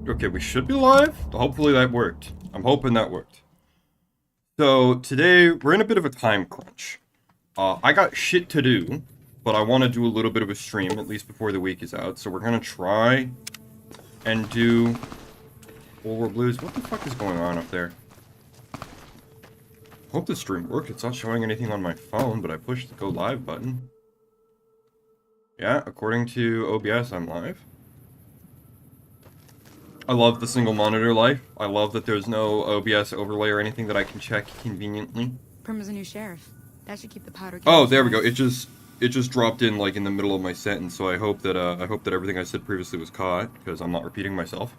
Okay, we should be live. Hopefully that worked. I'm hoping that worked. So today we're in a bit of a time crunch. I got shit to do, but I want to do a little bit of a stream, at least before the week is out. So we're gonna try and do Old World Blues. What the fuck is going on up there? Hope the stream worked. It's not showing anything on my phone, but I pushed the go live button. Yeah, according to OBS, I'm live. I love the single monitor life. I love that there's no OBS overlay or anything that I can check conveniently. Perma's a new sheriff. That should keep the powder. Oh, there we go. It just dropped in like in the middle of my sentence, so I hope that everything I said previously was caught, because I'm not repeating myself.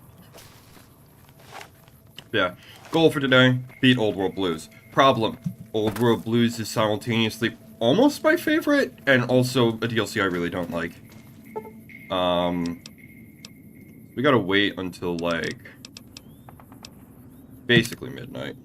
Yeah. Goal for today: beat Old World Blues. Problem: Old World Blues is simultaneously almost my favorite and also a DLC I really don't like. We gotta wait until, like, basically midnight.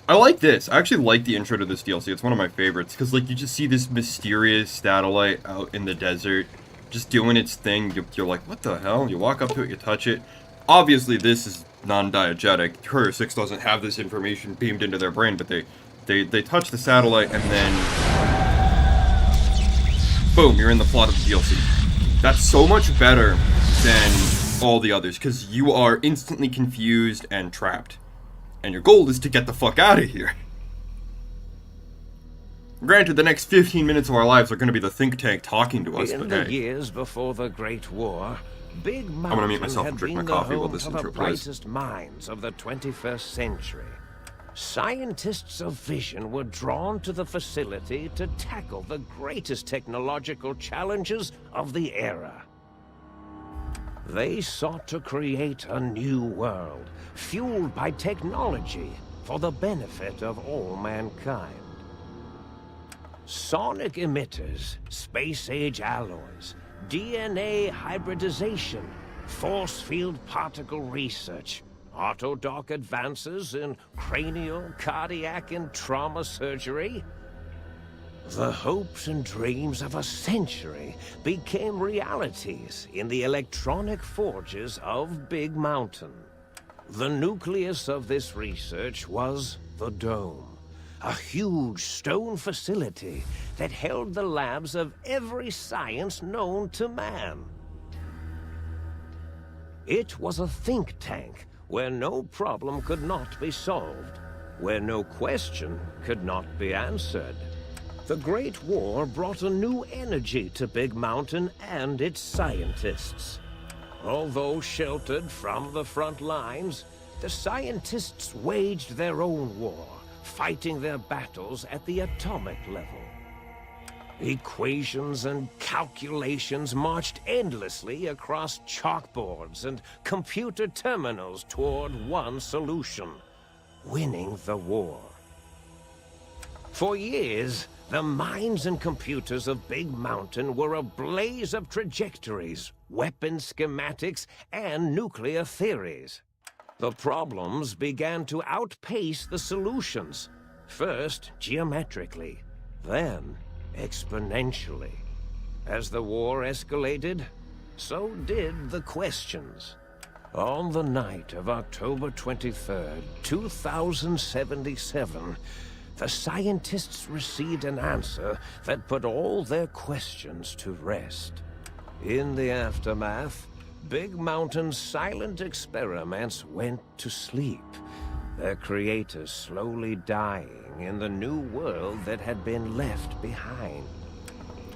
I like this. I actually like the intro to this DLC. It's one of my favorites, because, like, you just see this mysterious satellite out in the desert, just doing its thing. You're like, what the hell? You walk up to it, you touch it. Obviously, this is non-diegetic. Courier 6 doesn't have this information beamed into their brain, but they touch the satellite, and then boom, you're in the plot of the DLC. That's so much better than all the others, because you are instantly confused and trapped. And your goal is to get the fuck out of here. Granted, the next 15 minutes of our lives are going to be the think tank talking to us, In but the years before the Great War, Big I'm gonna mute Mountain myself had and drink my been coffee the while home this to the intro plays. brightest minds of the 21st century. Scientists of vision were drawn to the facility to tackle the greatest technological challenges of the era. They sought to create a new world, fueled by technology for the benefit of all mankind. Sonic emitters, space-age alloys, DNA hybridization, force field particle research, autodoc advances in cranial, cardiac, and trauma surgery. The hopes and dreams of a century became realities in the electronic forges of Big Mountain. The nucleus of this research was the Dome, a huge stone facility that held the labs of every science known to man. It was a think tank where no problem could not be solved, where no question could not be answered. The Great War brought a new energy to Big Mountain and its scientists. Although sheltered from the front lines, the scientists waged their own war, fighting their battles at the atomic level. Equations and calculations marched endlessly across chalkboards and computer terminals toward one solution: winning the war. For years, the minds and computers of Big Mountain were a blaze of trajectories, weapon schematics, and nuclear theories. The problems began to outpace the solutions, first geometrically, then exponentially. As the war escalated, so did the questions. On the night of October 23rd, 2077, the scientists received an answer that put all their questions to rest. In the aftermath, Big Mountain's silent experiments went to sleep, their creators slowly dying in the new world that had been left behind.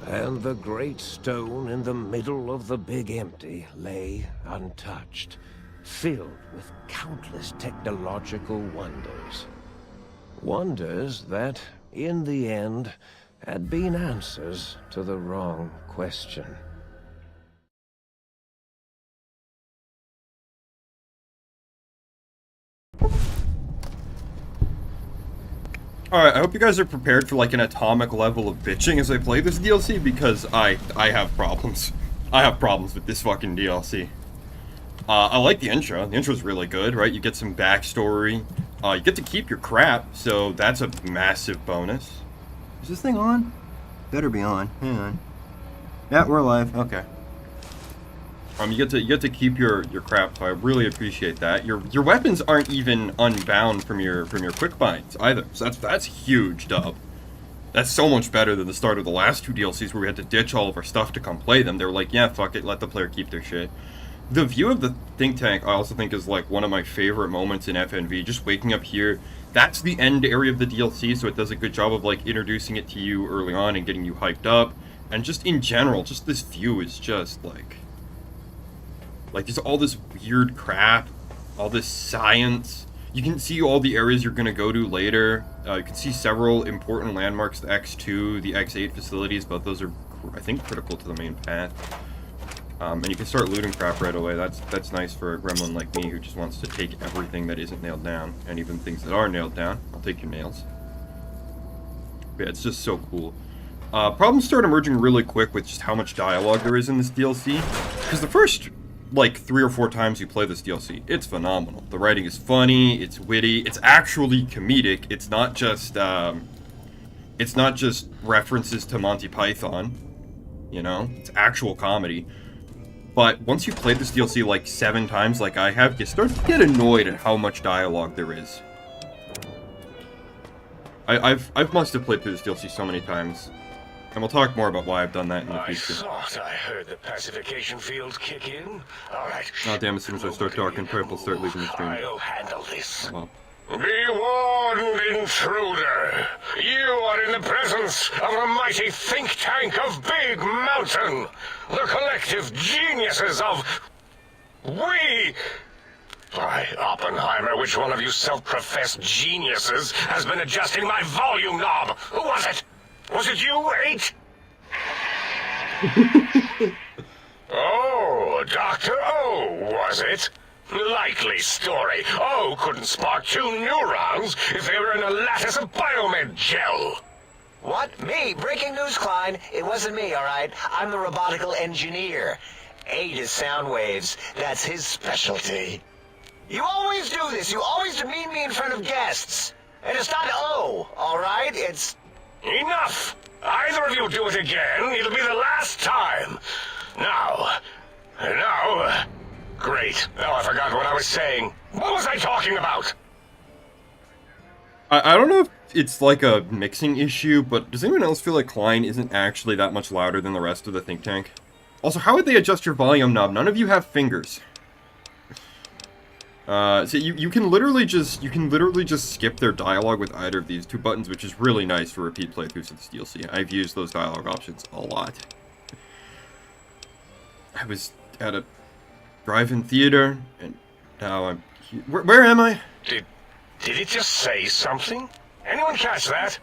And the great stone in the middle of the Big Empty lay untouched, filled with countless technological wonders. Wonders that, in the end, had been answers to the wrong question. Alright, I hope you guys are prepared for, like, an atomic level of bitching as I play this DLC, because I have problems. I have problems with this fucking DLC. I like the intro. The intro's really good, right? You get some backstory. You get to keep your crap, so that's a massive bonus. Is this thing on? Better be on. Hang on. Yeah, we're live. Okay. You get to keep your crap, so I really appreciate that. Your weapons aren't even unbound from your quick binds either. So that's huge, dub. That's so much better than the start of the last 2 DLCs where we had to ditch all of our stuff to come play them. They were like, yeah, fuck it, let the player keep their shit. The view of the think tank, I also think, is like one of my favorite moments in FNV. Just waking up here, that's the end area of the DLC, so it does a good job of like introducing it to you early on and getting you hyped up. And just in general, just this view is just like there's all this weird crap, all this science. You can see all the areas you're going to go to later. You can see several important landmarks, the X2, the X8 facilities, both those are, I think, critical to the main path. And you can start looting crap right away. That's nice for a gremlin like me who just wants to take everything that isn't nailed down, and even things that are nailed down. I'll take your nails. Yeah, it's just so cool. Problems start emerging really quick with just how much dialogue there is in this DLC, because the first, like, 3 or 4 times you play this DLC, it's phenomenal. The writing is funny, it's witty, it's actually comedic. It's not just references to Monty Python, you know? It's actual comedy. But once you play this DLC like 7 times like I have, you start to get annoyed at how much dialogue there is. I've must have played through this DLC so many times. And we'll talk more about why I've done that in the future. I thought I heard the pacification field kick in. All right. Oh damn, as soon as I start talking, Purple start leaving the stream. I'll handle this. Well. Be warned, intruder. You are in the presence of a mighty think tank of Big Mountain. The collective geniuses of... We... By Oppenheimer, which one of you self-professed geniuses has been adjusting my volume knob? Who was it? Was it you, 8? Oh, Dr. O, was it? Likely story. O couldn't spark 2 neurons if they were in a lattice of biomed gel. What? Me? Breaking news, Klein. It wasn't me, all right? I'm the robotical engineer. 8 is sound waves. That's his specialty. You always do this. You always demean me in front of guests. And it's not O, all right? It's... Enough! Either of you do it again, it'll be the last time. Now... Great. Now I forgot what I was saying. What was I talking about? I don't know if it's like a mixing issue, but does anyone else feel like Klein isn't actually that much louder than the rest of the think tank? Also, how would they adjust your volume knob? None of you have fingers. So you can literally just skip their dialogue with either of these 2 buttons, which is really nice for repeat playthroughs of this DLC. I've used those dialogue options a lot. I was at a drive-in theater, and now I'm here. Where am I? Did it just say something? Anyone catch that?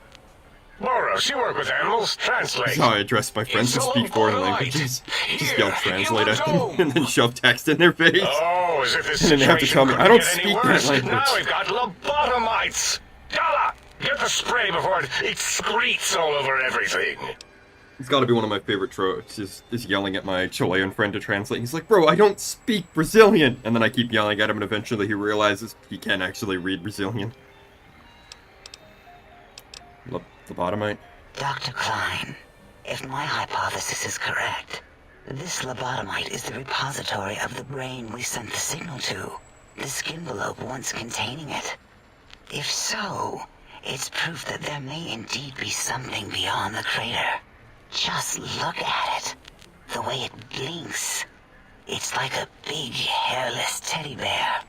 Boros, you work with animals. Translate. That's how I address my friends who speak foreign languages. Just yell translate at them, and then shove text in their face. Oh, as if this and then they have to tell me, I don't speak that language. Now we've got lobotomites. Gala, get the spray before it excretes all over everything. It's got to be one of my favorite tropes, is yelling at my Chilean friend to translate. He's like, bro, I don't speak Brazilian! And then I keep yelling at him, and eventually he realizes he can't actually read Brazilian. Lobotomite? Dr. Klein, if my hypothesis is correct, this lobotomite is the repository of the brain we sent the signal to, the skin envelope once containing it. If so, it's proof that there may indeed be something beyond the crater. Just look at it. The way it blinks. It's like a big, hairless teddy bear.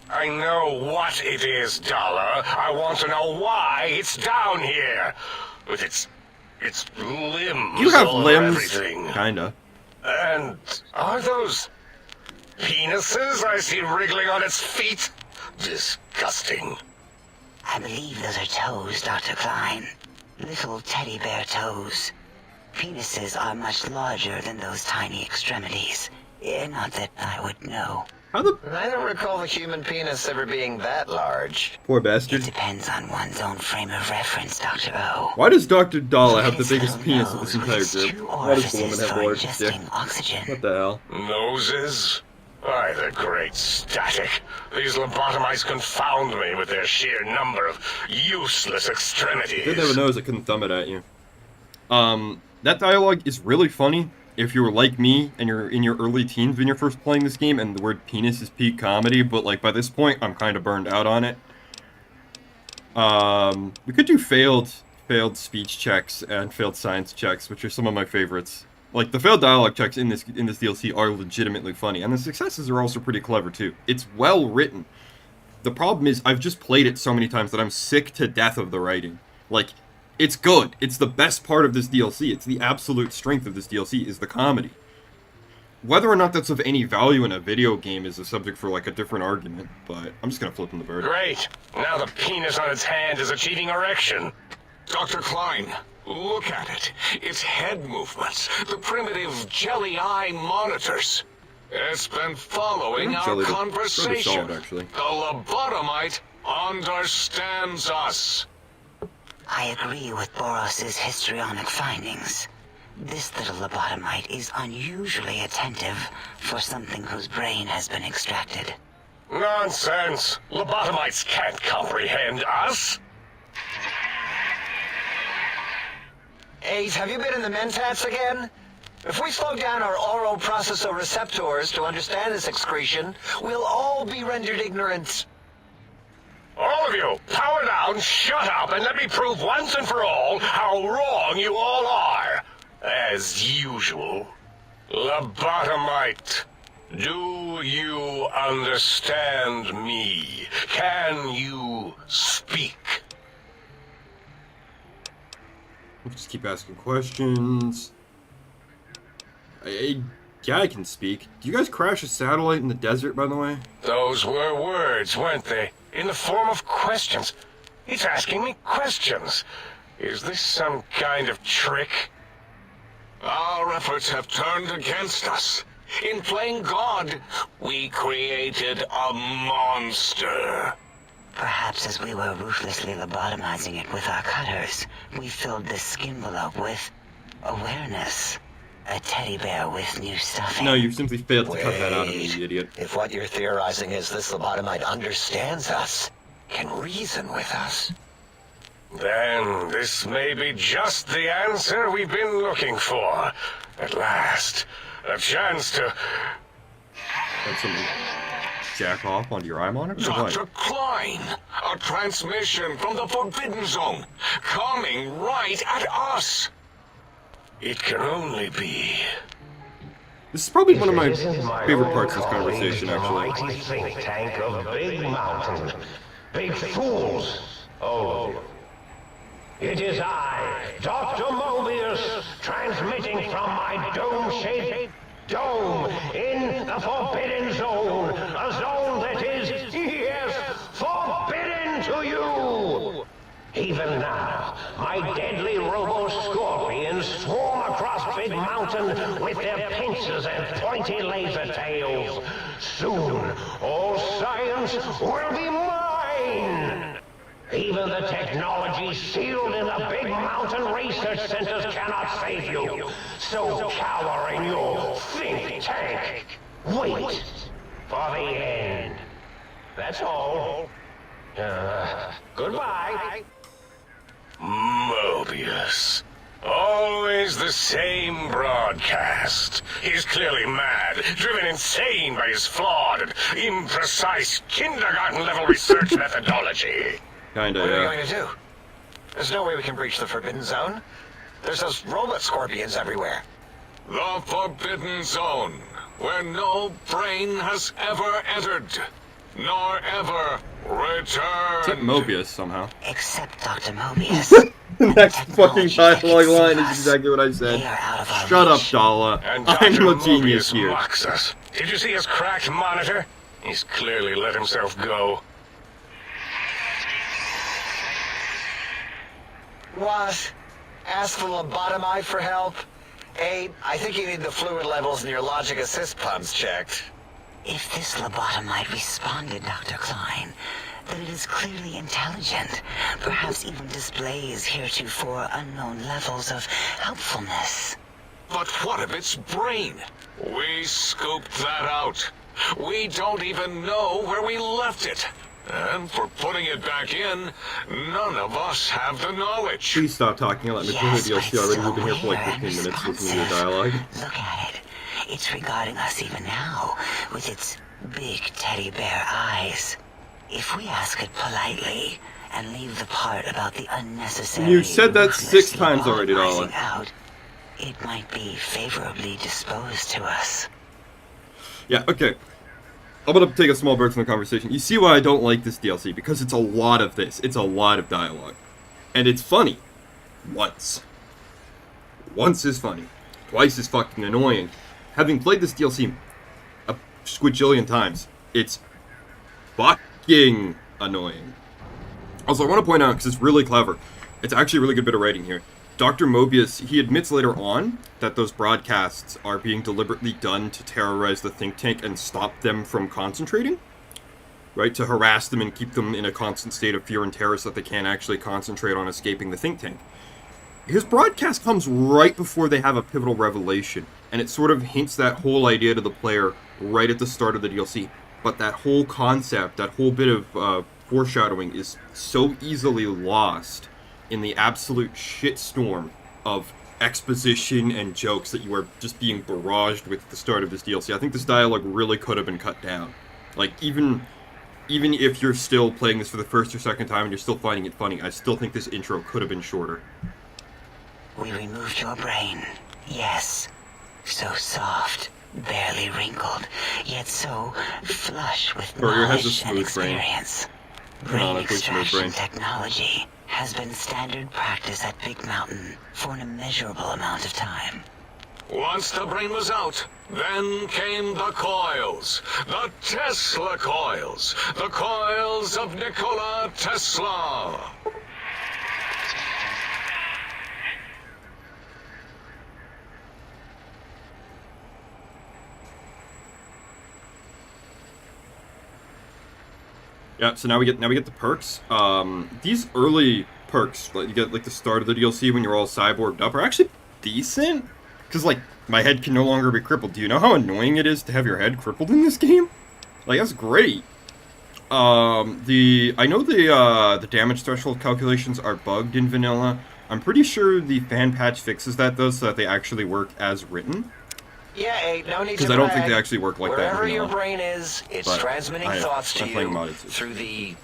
I know what it is, Dollar. I want to know why it's down here. With its limbs. You have all over limbs, everything. kinda. And are those penises I see wriggling on its feet? Disgusting. I believe those are toes, Dr. Klein. Little teddy bear toes. Penises are much larger than those tiny extremities. Not that I would know. How the... I don't recall the human penis ever being that large. Poor It bastard. depends on one's own frame of reference, Dr. O. Why does Dr. Dalla have the biggest It's penis of this nose entire with its group? 2 Why does the woman orifices have the for largest dick? ingesting oxygen. What the hell? Noses? Why, the great static. These lobotomites confound me with their sheer number of useless extremities. Didn't have a nose that couldn't thumb it at you. That dialogue is really funny. if you're like me and you're in your early teens when you're first playing this game and the word penis is peak comedy, but like by this point I'm kind of burned out on it. We could do failed speech checks and failed science checks, which are some of my favorites. Like the failed dialogue checks in this DLC are legitimately funny, and the successes are also pretty clever too. It's well written. The problem is I've just played it so many times that I'm sick to death of the writing. Like, it's good. It's the best part of this DLC. It's the absolute strength of this DLC is the comedy. Whether or not that's of any value in a video game is a subject for, like, a different argument, but I'm just gonna flip him the bird. Great! Now the penis on its hand is achieving erection. Dr. Klein, look at it. Its head movements, the primitive jelly eye monitors. It's been following our conversation. Solid, actually. The lobotomite understands us. I agree with Boros's histrionic findings. This little lobotomite is unusually attentive for something whose brain has been extracted. Nonsense! Lobotomites can't comprehend us! Ace, have you been in the mentats again? If we slow down our oroprocessoreceptors to understand this excretion, we'll all be rendered ignorant. All of you, power down, shut up, and let me prove once and for all how wrong you all are. As usual. Lobotomite, do you understand me? Can you speak? We'll just keep asking questions. Yeah, I can speak. Do you guys crash a satellite in the desert, by the way? Those were words, weren't they? In the form of questions. He's asking me questions. Is this some kind of trick? Our efforts have turned against us. In playing God, we created a monster. Perhaps as we were ruthlessly lobotomizing it with our cutters, we filled this skin envelope with awareness. A teddy bear with new stuffing. No, you simply failed to cut that out of me, you idiot. If what you're theorizing is this lobotomite understands us, can reason with us, then this may be just the answer we've been looking for. At last, a chance to... Have somebody jack off onto your eye monitor? Or Dr. what? Klein, a transmission from the Forbidden Zone, coming right at us. It can only be... This is probably one of my favorite parts of this conversation, actually. Mighty think tank of Big Mountain. Big fools, all of you. It is I, Dr. Mobius, transmitting from my dome-shaped dome in the Forbidden Zone. A zone that is, yes, forbidden to you. Even now, my deadly robo-scorpions swarm across Big Mountain with their pincers and pointy laser tails. Soon, all science will be mine. Even the technology sealed in the Big Mountain research centers cannot save you. So cower in your think tank. Wait for the end. That's all. Goodbye. Mobius. Always the same broadcast. He's clearly mad, driven insane by his flawed and imprecise kindergarten-level research methodology. Kinda, what are we yeah. going to do? There's no way we can breach the Forbidden Zone. There's those robot scorpions everywhere. The Forbidden Zone, where no brain has ever entered, nor ever returned. Except Mobius, somehow. Except Dr. Mobius. The next fucking Technology that dialogue can line save is us. exactly what I said. They are out of our Shut up, reach. Dala. And I'm Dr. a genius Mobius here. mocks us. Did you see his cracked monitor? He's clearly let himself go. What? Ask the lobotomite for help? Abe, I think you need the fluid levels in your logic assist pumps checked. If this lobotomite responded, Dr. Klein, then it is clearly intelligent, perhaps even displays heretofore unknown levels of helpfulness. But what of its brain? We scooped that out. We don't even know where we left it. And for putting it back in, none of us have the knowledge. Please stop talking and let me play the DLC already. We've been here for like 15 minutes listening to your dialogue. Look at it. It's regarding us even now, with its big teddy bear eyes. If we ask it politely, and leave the part about the unnecessary... You said that 6 times already, darling. ...out, it might be favorably disposed to us. Yeah, okay. I'm gonna take a small break from the conversation. You see why I don't like this DLC? Because it's a lot of this. It's a lot of dialogue. And it's funny. Once. Once is funny. Twice is fucking annoying. Having played this DLC a squidjillion times, it's fucking annoying. Also, I want to point out, because it's really clever, it's actually a really good bit of writing here. Dr. Mobius, he admits later on that those broadcasts are being deliberately done to terrorize the think tank and stop them from concentrating, right? To harass them and keep them in a constant state of fear and terror so that they can't actually concentrate on escaping the think tank. His broadcast comes right before they have a pivotal revelation, and it sort of hints that whole idea to the player right at the start of the DLC. But that whole concept, that whole bit of foreshadowing is so easily lost in the absolute shitstorm of exposition and jokes that you are just being barraged with at the start of this DLC. I think this dialogue really could have been cut down. Like, even if you're still playing this for the first or second time and you're still finding it funny, I still think this intro could have been shorter. We removed your brain, yes. So soft, barely wrinkled, yet so flush with knowledge and experience. Brain extraction technology has been standard practice at Big Mountain for an immeasurable amount of time. Once the brain was out, then came the coils. The Tesla coils. The coils of Nikola Tesla. Yeah, so now we get the perks. These early perks, like you get like the start of the DLC when you're all cyborged up, are actually decent. Cause like my head can no longer be crippled. Do you know how annoying it is to have your head crippled in this game? Like that's great. I know the damage threshold calculations are bugged in vanilla. I'm pretty sure the fan patch fixes that though, so that they actually work as written. Yeah, no need to Because I don't think they actually work like that. Wherever your brain is, it's But transmitting thoughts to I'm you through the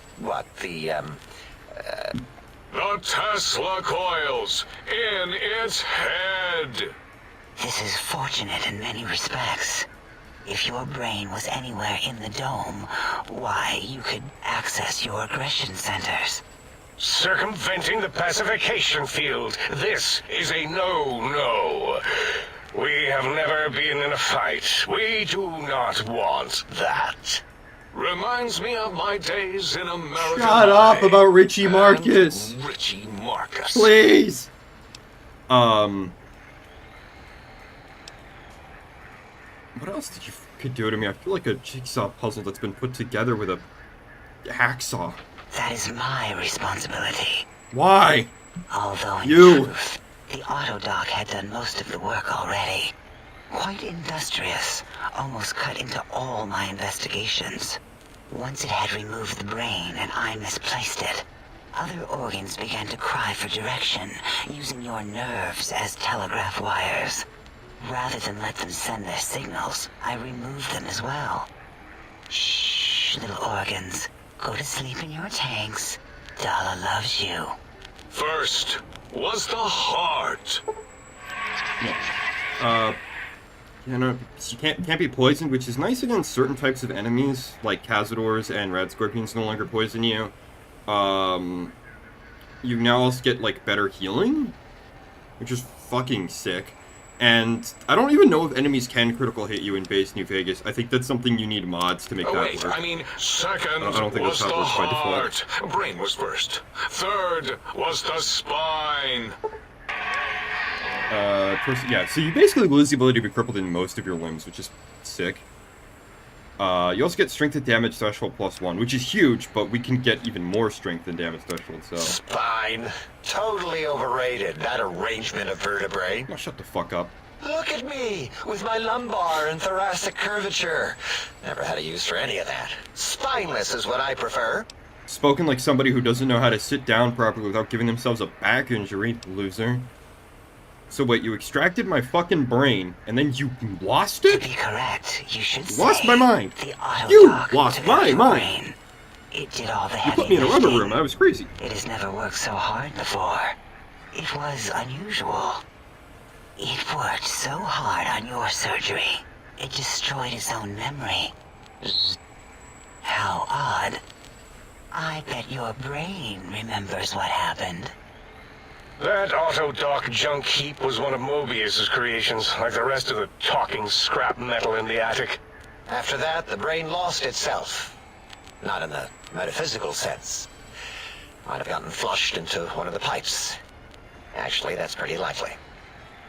The Tesla coils in its head. This is fortunate in many respects. If your brain was anywhere in the dome, why, you could access your aggression centers. Circumventing the pacification field. This is a no-no. We have never been in a fight. We do not want that. Reminds me of my days in America. Shut up about Richie Marcus. Richie Marcus. Please. What else did you could do to me? I feel like a jigsaw puzzle that's been put together with a hacksaw. That is my responsibility. Why? Although in You. truth, the autodoc had done most of the work already. Quite industrious, almost cut into all my investigations. Once it had removed the brain and I misplaced it, other organs began to cry for direction, using your nerves as telegraph wires. Rather than let them send their signals, I removed them as well. Shh, little organs. Go to sleep in your tanks. Dala loves you. First was the heart. You know, you can't be poisoned, which is nice against certain types of enemies, like Cazadors and Red Scorpions no longer poison you. You now also get, like, better healing, which is fucking sick. And I don't even know if enemies can critical hit you in base New Vegas. I think that's something you need mods to make that Wait, work. I mean, second I don't think was that's the how it works by heart. default. Brain was first. Third was the spine. Yeah, so you basically lose the ability to be crippled in most of your limbs, which is sick. You also get strength and damage threshold +1, which is huge, but we can get even more strength and damage threshold, so... Spine. Totally overrated, that arrangement of vertebrae. Oh, shut the fuck up. Look at me, with my lumbar and thoracic curvature. Never had a use for any of that. Spineless is what I prefer. Spoken like somebody who doesn't know how to sit down properly without giving themselves a back injury, loser. So wait, you extracted my fucking brain, and then you lost To it? be correct, you should say Lost my mind. the auto You dock lost to my your mind. brain. It did all the You heavy put me in a rubber lifting. room, I was crazy. It has never worked so hard before. It was unusual. It worked so hard on your surgery, it destroyed its own memory. How odd. I bet your brain remembers what happened. That auto-dock junk heap was one of Mobius's creations, like the rest of the talking scrap metal in the attic. After that, the brain lost itself. Not in the metaphysical sense. Might have gotten flushed into one of the pipes. Actually, that's pretty likely.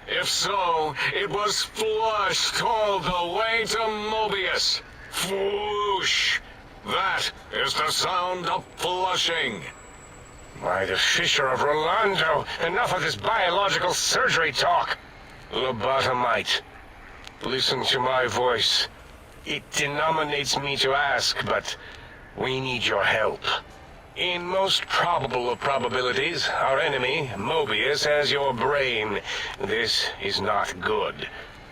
If so, it was flushed all the way to Mobius. Flush. That is the sound of flushing. By the Fisher of Rolando, enough of this biological surgery talk. Lobotomite, listen to my voice. It denominates me to ask, but we need your help. In most probable of probabilities, our enemy, Mobius, has your brain. This is not good.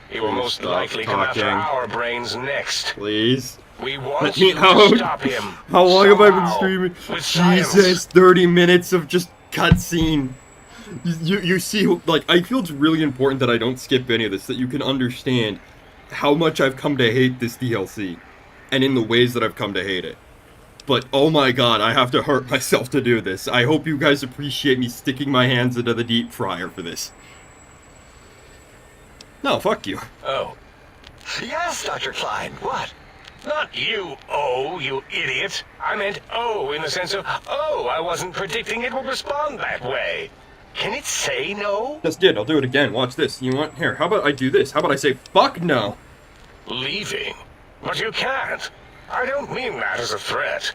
He will most Stop likely come after talking. our brains next. Please. We want Let me you to out. stop him. How long have I been somehow, streaming? with science. Jesus, 30 minutes of just cutscene. You see, like, I feel it's really important that I don't skip any of this, that you can understand how much I've come to hate this DLC, and in the ways that I've come to hate it. But, oh my god, I have to hurt myself to do this. I hope you guys appreciate me sticking my hands into the deep fryer for this. No, fuck you. Oh. Yes, Dr. Klein, what? Not you, you idiot. I meant in the sense of, I wasn't predicting it would respond that way. Can it say no? Just did, I'll do it again, watch this. You want, here, how about I do this? How about I say, fuck no? Leaving? But you can't. I don't mean that as a threat.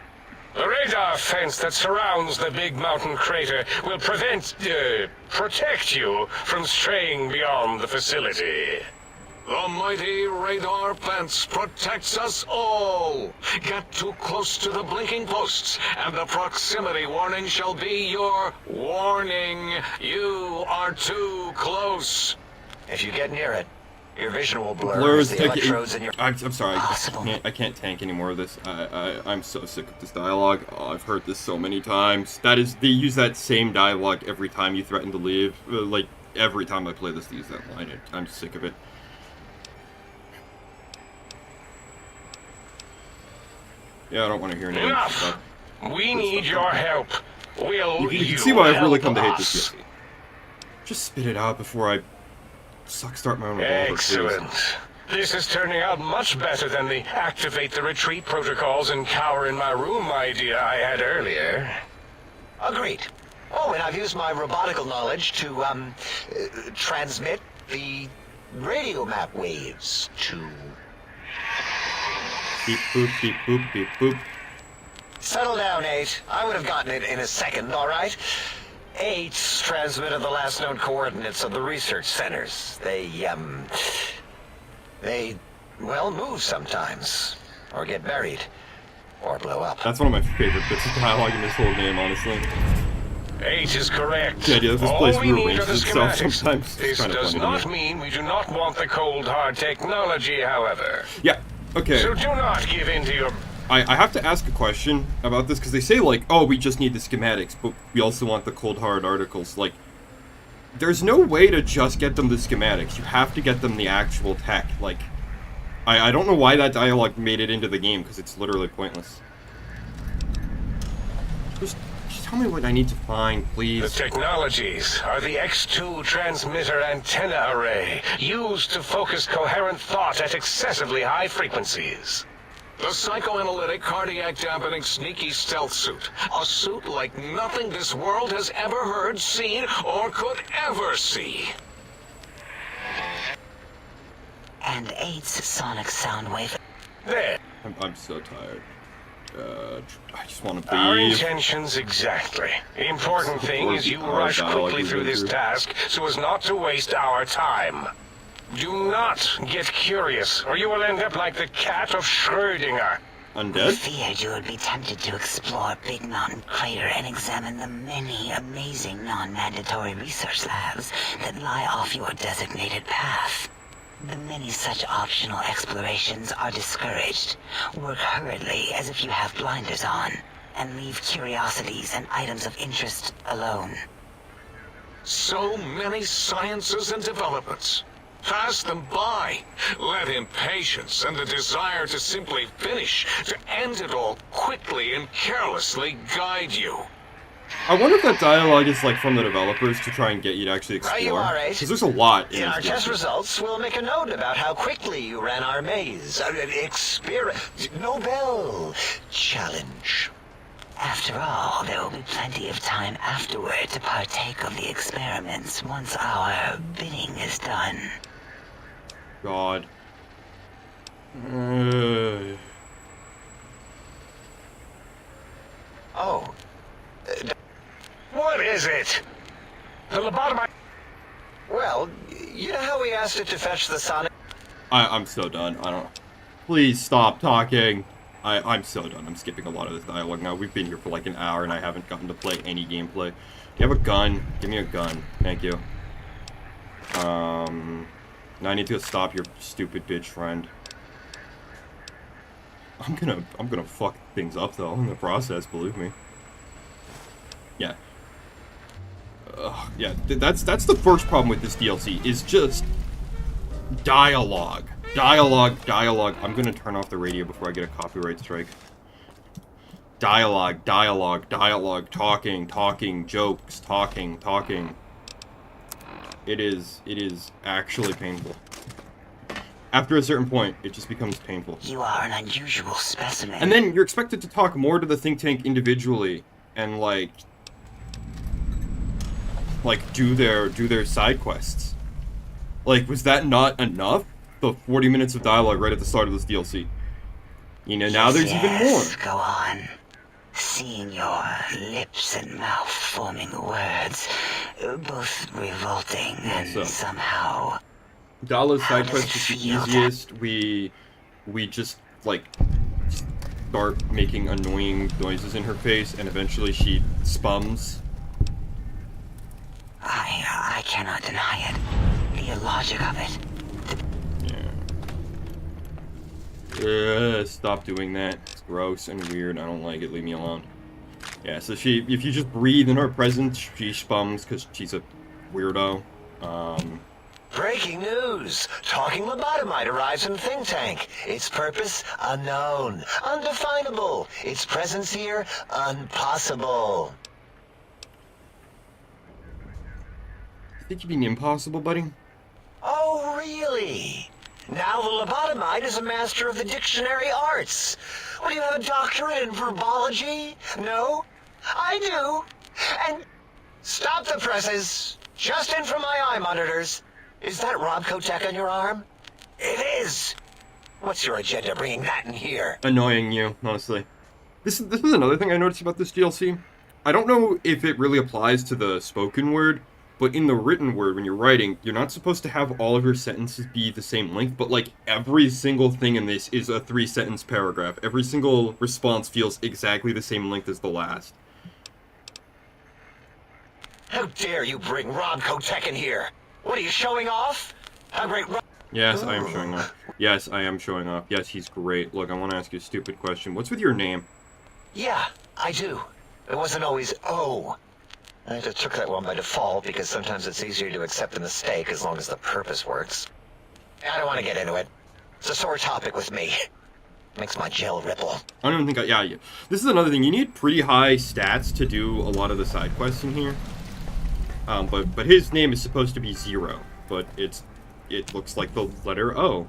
The radar fence that surrounds the big mountain crater will protect you from straying beyond the facility. The mighty radar fence protects us all. Get too close to the blinking posts, and the proximity warning shall be your warning. You are too close. If you get near it, your vision will blur Blurs as the electrodes in your... I'm sorry, Possible. I can't tank any more of this. I'm so sick of this dialogue. Oh, I've heard this so many times. They use that same dialogue every time you threaten to leave. Like, every time I play this, they use that line. I'm sick of it. Yeah, I don't want to hear any of this stuff. Enough! We need your help. Will You can see why I've really come to hate help this us? game. Just spit it out before I start my own revolver. Excellent. This is turning out much better than the activate the retreat protocols and cower in my room idea I had earlier. Agreed. Oh, and I've used my robotical knowledge to, transmit the radio map waves to... Beep boop, beep boop, beep boop. Settle down, 8. I would have gotten it in a second, all right? 8's transmitted the last known coordinates of the research centers. They, well, move sometimes. Or get buried. Or blow up. That's one of my favorite bits of dialogue in this whole game, honestly. 8 is correct. The idea that this All place we need are rearranges the itself schematics. sometimes is This kind of does funny to not me. mean we do not want the cold hard technology, however. Yeah, okay. So do not give in to your... I have to ask a question about this, because they say, like, oh, we just need the schematics, but we also want the cold hard articles. Like, there's no way to just get them the schematics. You have to get them the actual tech. Like, I don't know why that dialogue made it into the game, because it's literally pointless. Just tell me what I need to find, The please. technologies are the X2 transmitter antenna array, used to focus coherent thought at excessively high frequencies. The psychoanalytic, cardiac dampening, sneaky stealth suit. A suit like nothing this world has ever heard, seen, or could ever see. And 8's sonic sound wave. There. I'm so tired. I just want to Our leave. intentions exactly. The important thing is you Our rush dialogue quickly we've through been this through. task so as not to waste our time. Do not get curious, or you will end up like the cat of Schrödinger. Undead? Feared you would be tempted to explore Big Mountain Crater and examine the many amazing non-mandatory research labs that lie off your designated path. The many such optional explorations are discouraged. Work hurriedly as if you have blinders on, and leave curiosities and items of interest alone. So many sciences and developments. Pass them by. Let impatience and the desire to simply finish, to end it all quickly and carelessly guide you. I wonder if that dialogue is like from the developers to try and get you to actually Right you explore. are, Ace. Because there's a lot in In our this test DLC. results, we'll make a note about how quickly you ran our maze. Nobel challenge. After all, there will be plenty of time afterward to partake of the experiments once our bidding is done. God. Oh, What is it? The lobotomized... well, you know how we asked it to fetch the sonic... I'm so done. I don't... Please stop talking. I'm so done. I'm skipping a lot of this dialogue now. We've been here for like an hour and I haven't gotten to play any gameplay. You have a gun? Give me a gun. Thank you. Now I need to stop your stupid bitch friend. I'm gonna fuck things up though in the process, believe me. Yeah. Yeah, that's the first problem with this DLC, is just dialogue. Dialogue. I'm gonna turn off the radio before I get a copyright strike. Dialogue, talking, jokes, talking. It is actually painful. After a certain point, it just becomes painful. You are an unusual specimen. And then you're expected to talk more to the think tank individually and like do their side quests. Like, was that not enough? The 40 minutes of dialogue right at the start of this DLC. You know, now there's even more. Yes, go on. Seeing your lips and mouth forming words, both revolting and So. somehow... Dala's How side does quest it is the feel that- easiest. We just like start making annoying noises in her face, and eventually she spums. I cannot deny it. The illogic of it. Stop doing that. It's gross and weird. I don't like it. Leave me alone. Yeah. So if you just breathe in her presence, she spums because she's a weirdo. Breaking news! Talking lobotomite arrives in think tank. Its purpose, unknown. Undefinable. Its presence here, impossible. I think you mean impossible, buddy? Oh, really? Now the lobotomite is a master of the dictionary arts. What, do you have a doctorate in verbology? No? I do. And stop the presses. Just in from my eye monitors. Is that Rob Kotek on your arm? It is. What's your agenda bringing that in here? Annoying you, honestly. This is another thing I noticed about this DLC. I don't know if it really applies to the spoken word, but in the written word, when you're writing, you're not supposed to have all of your sentences be the same length, but like every single thing in this is a 3-sentence paragraph. Every single response feels exactly the same length as the last. How dare you bring Rob Kotek in here? What, are you showing off? How great Rob... Yes, I am showing off. Yes, I am showing off. Yes, he's great. Look, I want to ask you a stupid question. What's with your name? Yeah, I do. It wasn't always O. I just took that one by default because sometimes it's easier to accept a mistake as long as the purpose works. I don't want to get into it. It's a sore topic with me. Makes my gel ripple. I don't even think yeah. This is another thing. You need pretty high stats to do a lot of the side quests in here. But his name is supposed to be 0, but it looks like the letter O.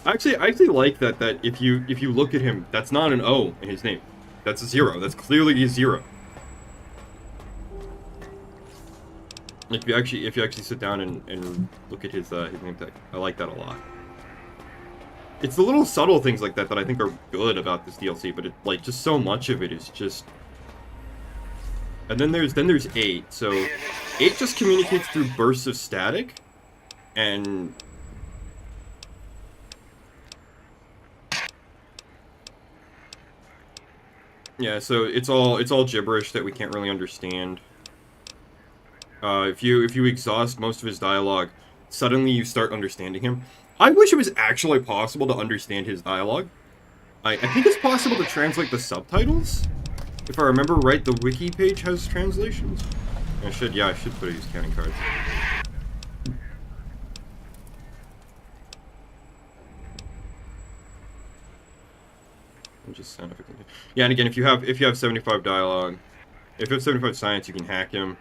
I actually like that if you look at him, that's not an O in his name. That's a 0. That's clearly a 0. If you actually sit down and look at his name tag, I like that a lot. It's the little subtle things like that I think are good about this DLC, but like just so much of it is just. And then there's 8. So 8 just communicates through bursts of static, and Yeah, so it's all gibberish that we can't really understand. If you exhaust most of his dialogue, suddenly you start understanding him. I wish it was actually possible to understand his dialogue. I think it's possible to translate the subtitles. If I remember right, the wiki page has translations. I should put use counting cards. Just sound effect. Yeah, and again, if you have 75 dialogue, if you have 75 science, you can hack him.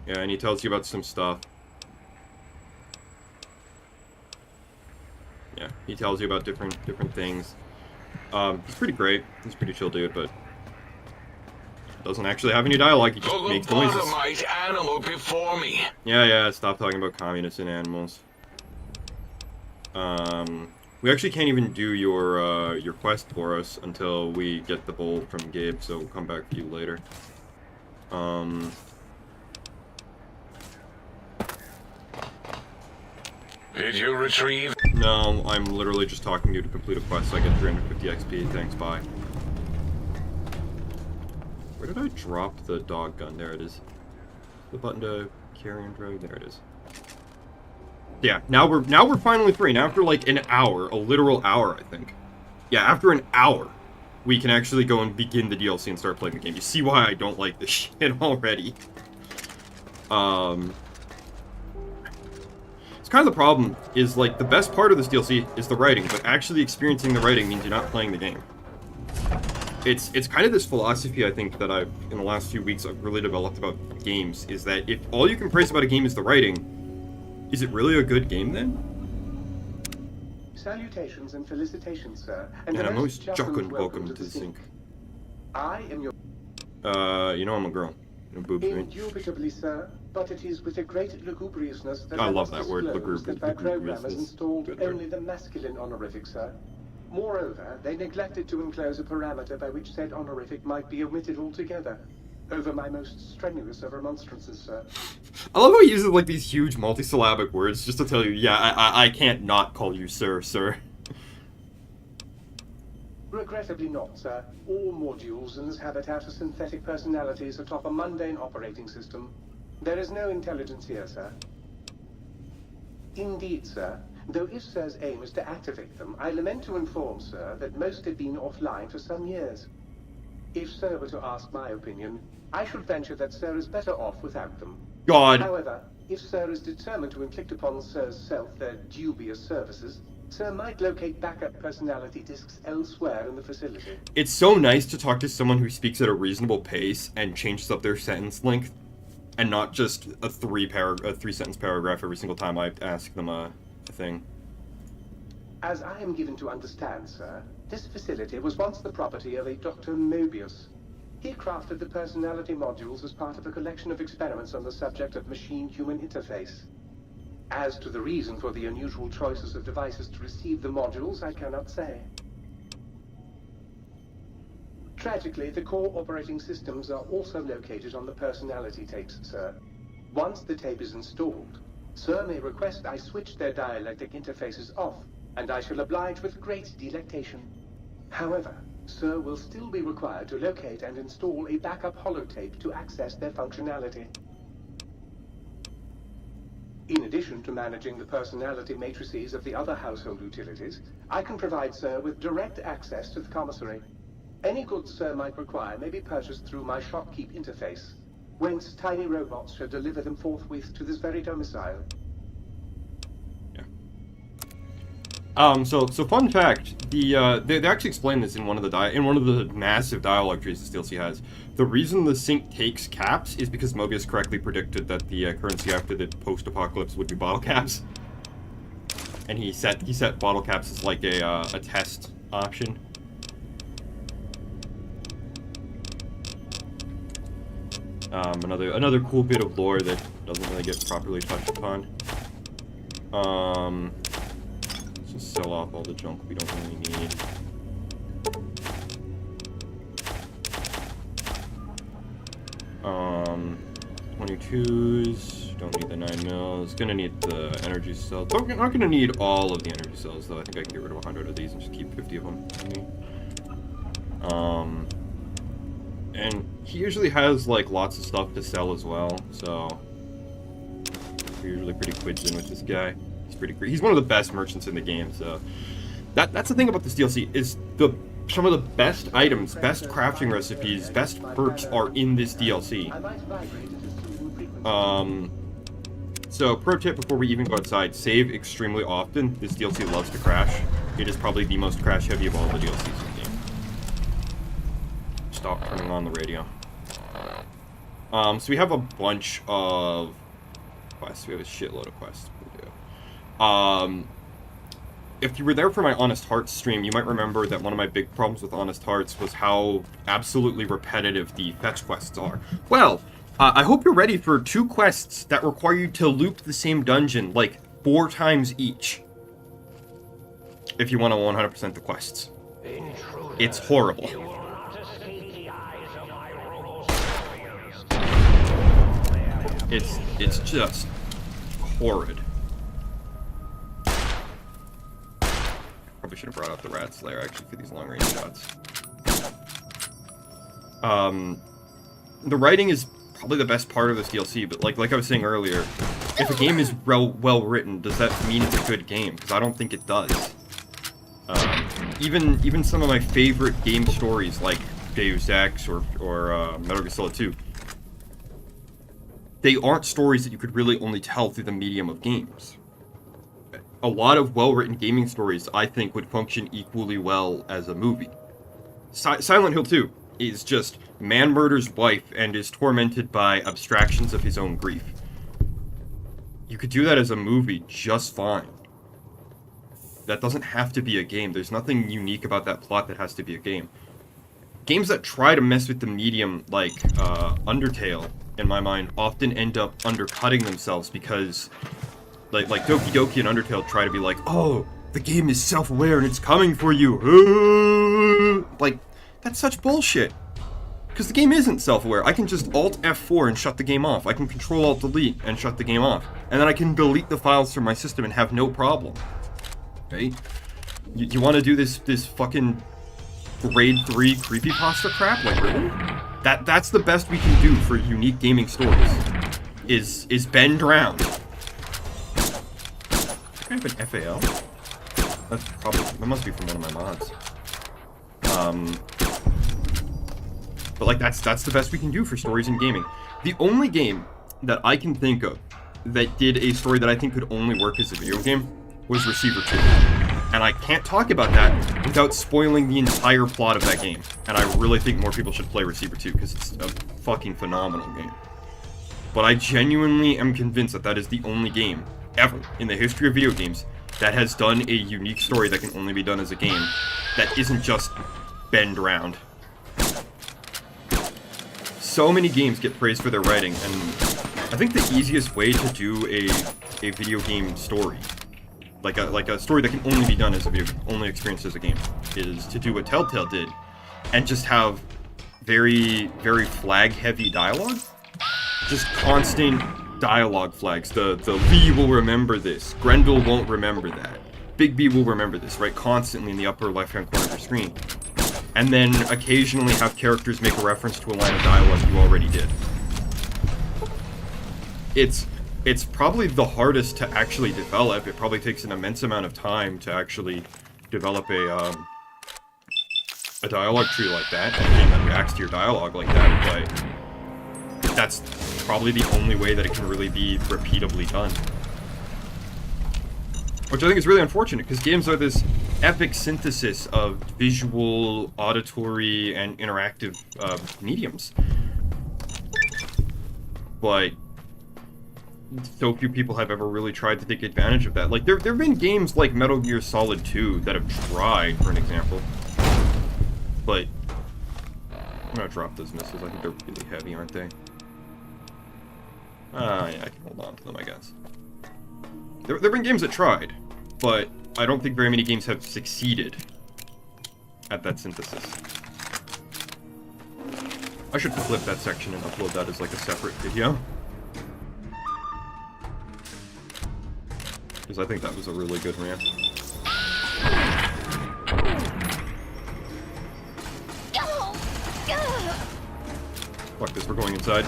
Yeah, and he tells you about some stuff. Yeah, he tells you about different things. He's pretty great. He's a pretty chill dude, but doesn't actually have any dialogue. He just makes noises. Lobotomite animal before me. Yeah. Stop talking about communists and animals. We actually can't even do your quest for us until we get the bowl from Gabe, so we'll come back to you later. Did you retrieve? No, I'm literally just talking to you to complete a quest so I get 350 XP. Thanks, bye. Where did I drop the dog gun? There it is. The button to carry and drag. There it is. Yeah, now we're finally free. Now after like an hour, a literal hour, I think. Yeah, after an hour, we can actually go and begin the DLC and start playing the game. You see why I don't like this shit already. It's kind of the problem, is like the best part of this DLC is the writing, but actually experiencing the writing means you're not playing the game. It's kind of this philosophy, I think, that in the last few weeks I've really developed about games, is that if all you can praise about a game is the writing, is it really a good game then? Salutations and felicitations, sir. And I'm always just jocund welcome to the sink. I am your... You know I'm a girl. No boobs, right? Indubitably, sir. But it is with a great lugubriousness that I love that word, that my programmers lugubriousness. installed Good only word. the masculine honorific, sir. Moreover, they neglected to enclose a parameter by which said honorific might be omitted altogether. Over my most strenuous of remonstrances, sir. I love how he uses like these huge multisyllabic words just to tell you, yeah, I can't not call you sir. Regrettably not, sir. All modules in this habitat are synthetic personalities atop a mundane operating system. There is no intelligence here, sir. Indeed, sir. Though if Sir's aim is to activate them, I lament to inform, sir, that most have been offline for some years. If Sir were to ask my opinion, I should venture that Sir is better off without them. God. However, if Sir is determined to inflict upon Sir's self their dubious services, Sir might locate backup personality disks elsewhere in the facility. It's so nice to talk to someone who speaks at a reasonable pace and changes up their sentence length, and not just a three-sentence paragraph every single time I ask them a thing. As I am given to understand, sir, this facility was once the property of a Dr. Mobius. He crafted the personality modules as part of a collection of experiments on the subject of machine-human interface. As to the reason for the unusual choices of devices to receive the modules, I cannot say. Tragically, the core operating systems are also located on the personality tapes, sir. Once the tape is installed, Sir may request I switch their dialectic interfaces off, and I shall oblige with great delectation. However, Sir will still be required to locate and install a backup holotape to access their functionality. In addition to managing the personality matrices of the other household utilities, I can provide Sir with direct access to the commissary. Any goods Sir might require may be purchased through my shopkeep interface, whence tiny robots shall deliver them forthwith to this very domicile. So fun fact, they actually explain this in one of the massive dialogue trees this DLC has. The reason the sink takes caps is because Mobius correctly predicted that the currency after the post-apocalypse would be bottle caps, and he set bottle caps as like a test option. Another cool bit of lore that doesn't really get properly touched upon. Let's just sell off all the junk we don't really need. .22s, Don't need the 9 mils. Gonna need the energy cells. Not gonna need all of the energy cells though. I think I can get rid of 100 of these and just keep 50 of them on me. And he usually has like lots of stuff to sell as well, so we're usually pretty quids in with this guy. He's pretty great. He's one of the best merchants in the game, so that's the thing about this DLC is some of the best items, best crafting recipes, best perks are in this DLC. So pro tip before we even go outside, save extremely often. This DLC loves to crash. It is probably the most crash heavy of all the DLCs in the game. Stop turning on the radio. So we have a bunch of quests. We have a shitload of quests. We do. If you were there for my Honest Hearts stream, you might remember that one of my big problems with Honest Hearts was how absolutely repetitive the fetch quests are. Well, I hope you're ready for 2 quests that require you to loop the same dungeon like 4 times each. If you want to 100% the quests. It's horrible. It's just horrid. Probably should have brought out the Rat Slayer actually for these long range shots. The writing is probably the best part of this DLC, but like I was saying earlier, if a game is well written, does that mean it's a good game? Because I don't think it does. Even some of my favorite game stories, like Deus Ex or Metal Gear Solid 2, they aren't stories that you could really only tell through the medium of games. A lot of well-written gaming stories, I think, would function equally well as a movie. Silent Hill 2 is just man murders wife and is tormented by abstractions of his own grief. You could do that as a movie just fine. That doesn't have to be a game. There's nothing unique about that plot that has to be a game. Games that try to mess with the medium, like Undertale, in my mind, often end up undercutting themselves because like Doki Doki and Undertale try to be like, oh, the game is self-aware and it's coming for you. Like, that's such bullshit. Because the game isn't self-aware. I can just Alt F4 and shut the game off. I can Control Alt Delete and shut the game off. And then I can delete the files from my system and have no problem. Right? You want to do this fucking grade 3 creepypasta crap? Like, really? That's the best we can do for unique gaming stories. Is bend drowned. I have an FAL? That must be from one of my mods. But like that's the best we can do for stories in gaming. The only game that I can think of that did a story that I think could only work as a video game was Receiver 2. And I can't talk about that without spoiling the entire plot of that game. And I really think more people should play Receiver 2 because it's a fucking phenomenal game. But I genuinely am convinced that that is the only game ever in the history of video games that has done a unique story that can only be done as a game that isn't just bend around. So many games get praised for their writing, and I think the easiest way to do a video game story, like a story that can only be done as a video game, only experienced as a game, is to do what Telltale did and just have very, very flag-heavy dialogue. Just constant dialogue flags. The Lee will remember this. Grendel won't remember that. Big B will remember this, right? Constantly in the upper left-hand corner of your screen. And then occasionally have characters make a reference to a line of dialogue you already did. It's probably the hardest to actually develop. It probably takes an immense amount of time to actually develop a dialogue tree like that, and a game that reacts to your dialogue like that, but that's probably the only way that it can really be repeatably done. Which I think is really unfortunate, because games are this epic synthesis of visual, auditory, and interactive mediums. But so few people have ever really tried to take advantage of that. Like, there have been games like Metal Gear Solid 2 that have tried, for an example. But I'm gonna drop those missiles. I think they're really heavy, aren't they? Yeah, I can hold on to them, I guess. There have been games that tried, but I don't think very many games have succeeded at that synthesis. I should flip that section and upload that as like a separate video. Because I think that was a really good ramp. Fuck this, we're going inside.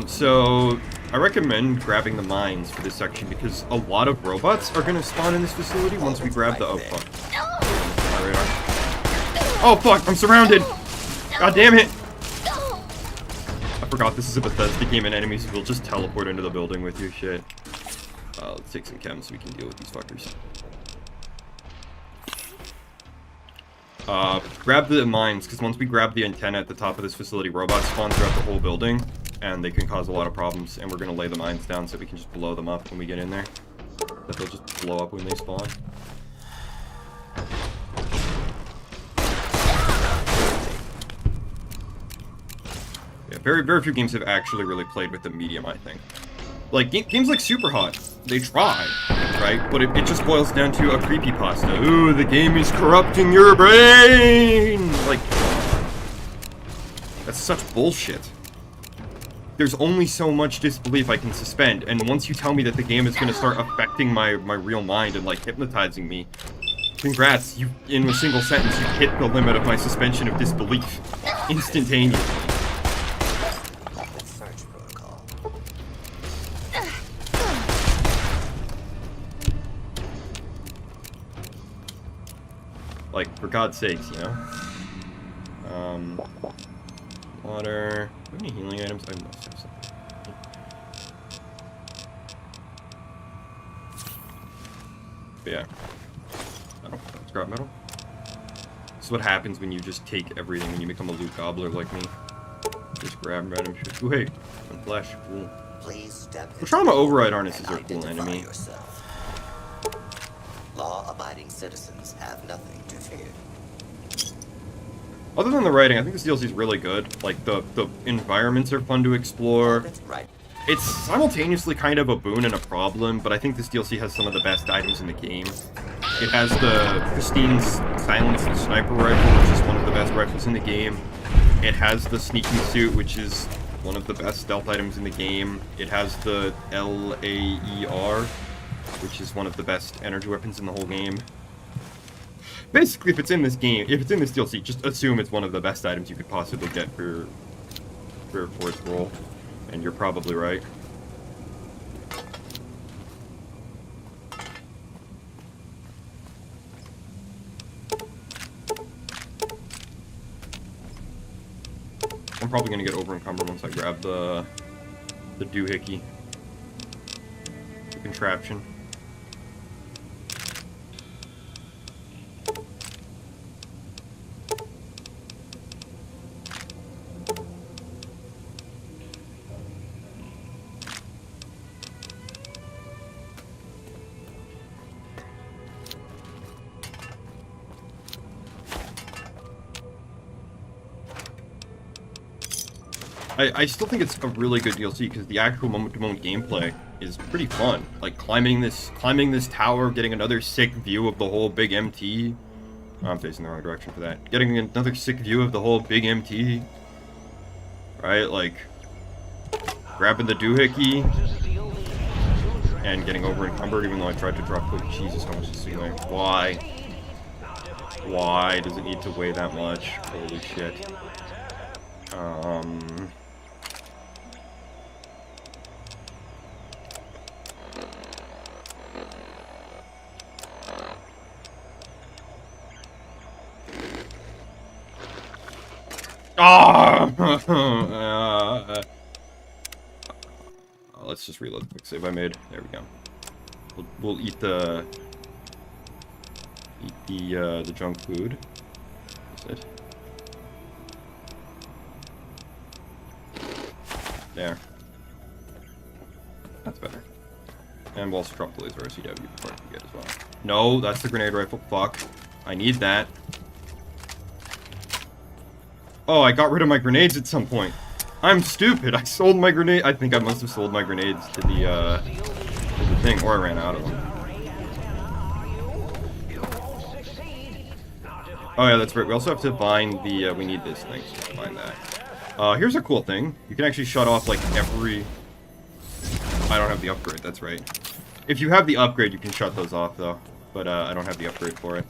So I recommend grabbing the mines for this section because a lot of robots are gonna spawn in this facility once we grab the. Oh fuck. My radar. Oh fuck, I'm surrounded! God damn it! I forgot this is a Bethesda game and enemies will just teleport into the building with you. Shit. Let's take some chems so we can deal with these fuckers. Grab the mines, because once we grab the antenna at the top of this facility, robots spawn throughout the whole building, and they can cause a lot of problems, and we're going to lay the mines down so we can just blow them up when we get in there. That they'll just blow up when they spawn. Yeah, very few games have actually really played with the medium, I think. Like, games like Superhot, they try, right? But it just boils down to a creepypasta. Ooh, the game is corrupting your brain! Like, that's such bullshit. There's only so much disbelief I can suspend, and once you tell me that the game is going to start affecting my real mind and, like, hypnotizing me, congrats, you, in a single sentence, you hit the limit of my suspension of disbelief. Instantaneously. Like, for God's sakes, you know? Water. Do I have any healing items? I must have some. But yeah. Scrap metal. This is what happens when you just take everything and you become a loot gobbler like me. Just grab random shit. Ooh, hey. Some flesh. Cool. The trauma override harnesses are a cool enemy. Law-abiding citizens have nothing to fear. Other than the writing, I think this DLC is really good. Like, the environments are fun to explore. That's right. It's simultaneously kind of a boon and a problem, but I think this DLC has some of the best items in the game. It has the pristine silenced sniper rifle, which is one of the best rifles in the game. It has the sneaking suit, which is one of the best stealth items in the game. It has the LAER, which is one of the best energy weapons in the whole game. Basically, if it's in this game, if it's in this DLC, just assume it's one of the best items you could possibly get for its role, and you're probably right. I'm probably gonna get over-encumbered once I grab the doohickey. The contraption. I still think it's a really good DLC because the actual moment-to-moment gameplay is pretty fun. Like climbing this tower, getting another sick view of the whole big MT. Oh, I'm facing the wrong direction for that. Getting another sick view of the whole big MT. Right, like grabbing the doohickey and getting over encumbered. Even though I tried to drop quick. Jesus, how much does it weigh? Why? Why does it need to weigh that much? Holy shit. Let's just reload the quick save I made. There we go. We'll eat the junk food. That's it. There. That's better. And we'll also drop the laser RCW before I forget as well. No, that's the grenade rifle. Fuck. I need that. Oh, I got rid of my grenades at some point. I'm stupid. I sold my grenade. I think I must have sold my grenades to the thing, or I ran out of them. Oh yeah, that's right. We also have to find the, we need this thing, so find that. Here's a cool thing. You can actually shut off, like, every... I don't have the upgrade, that's right. If you have the upgrade, you can shut those off, though. But, I don't have the upgrade for it.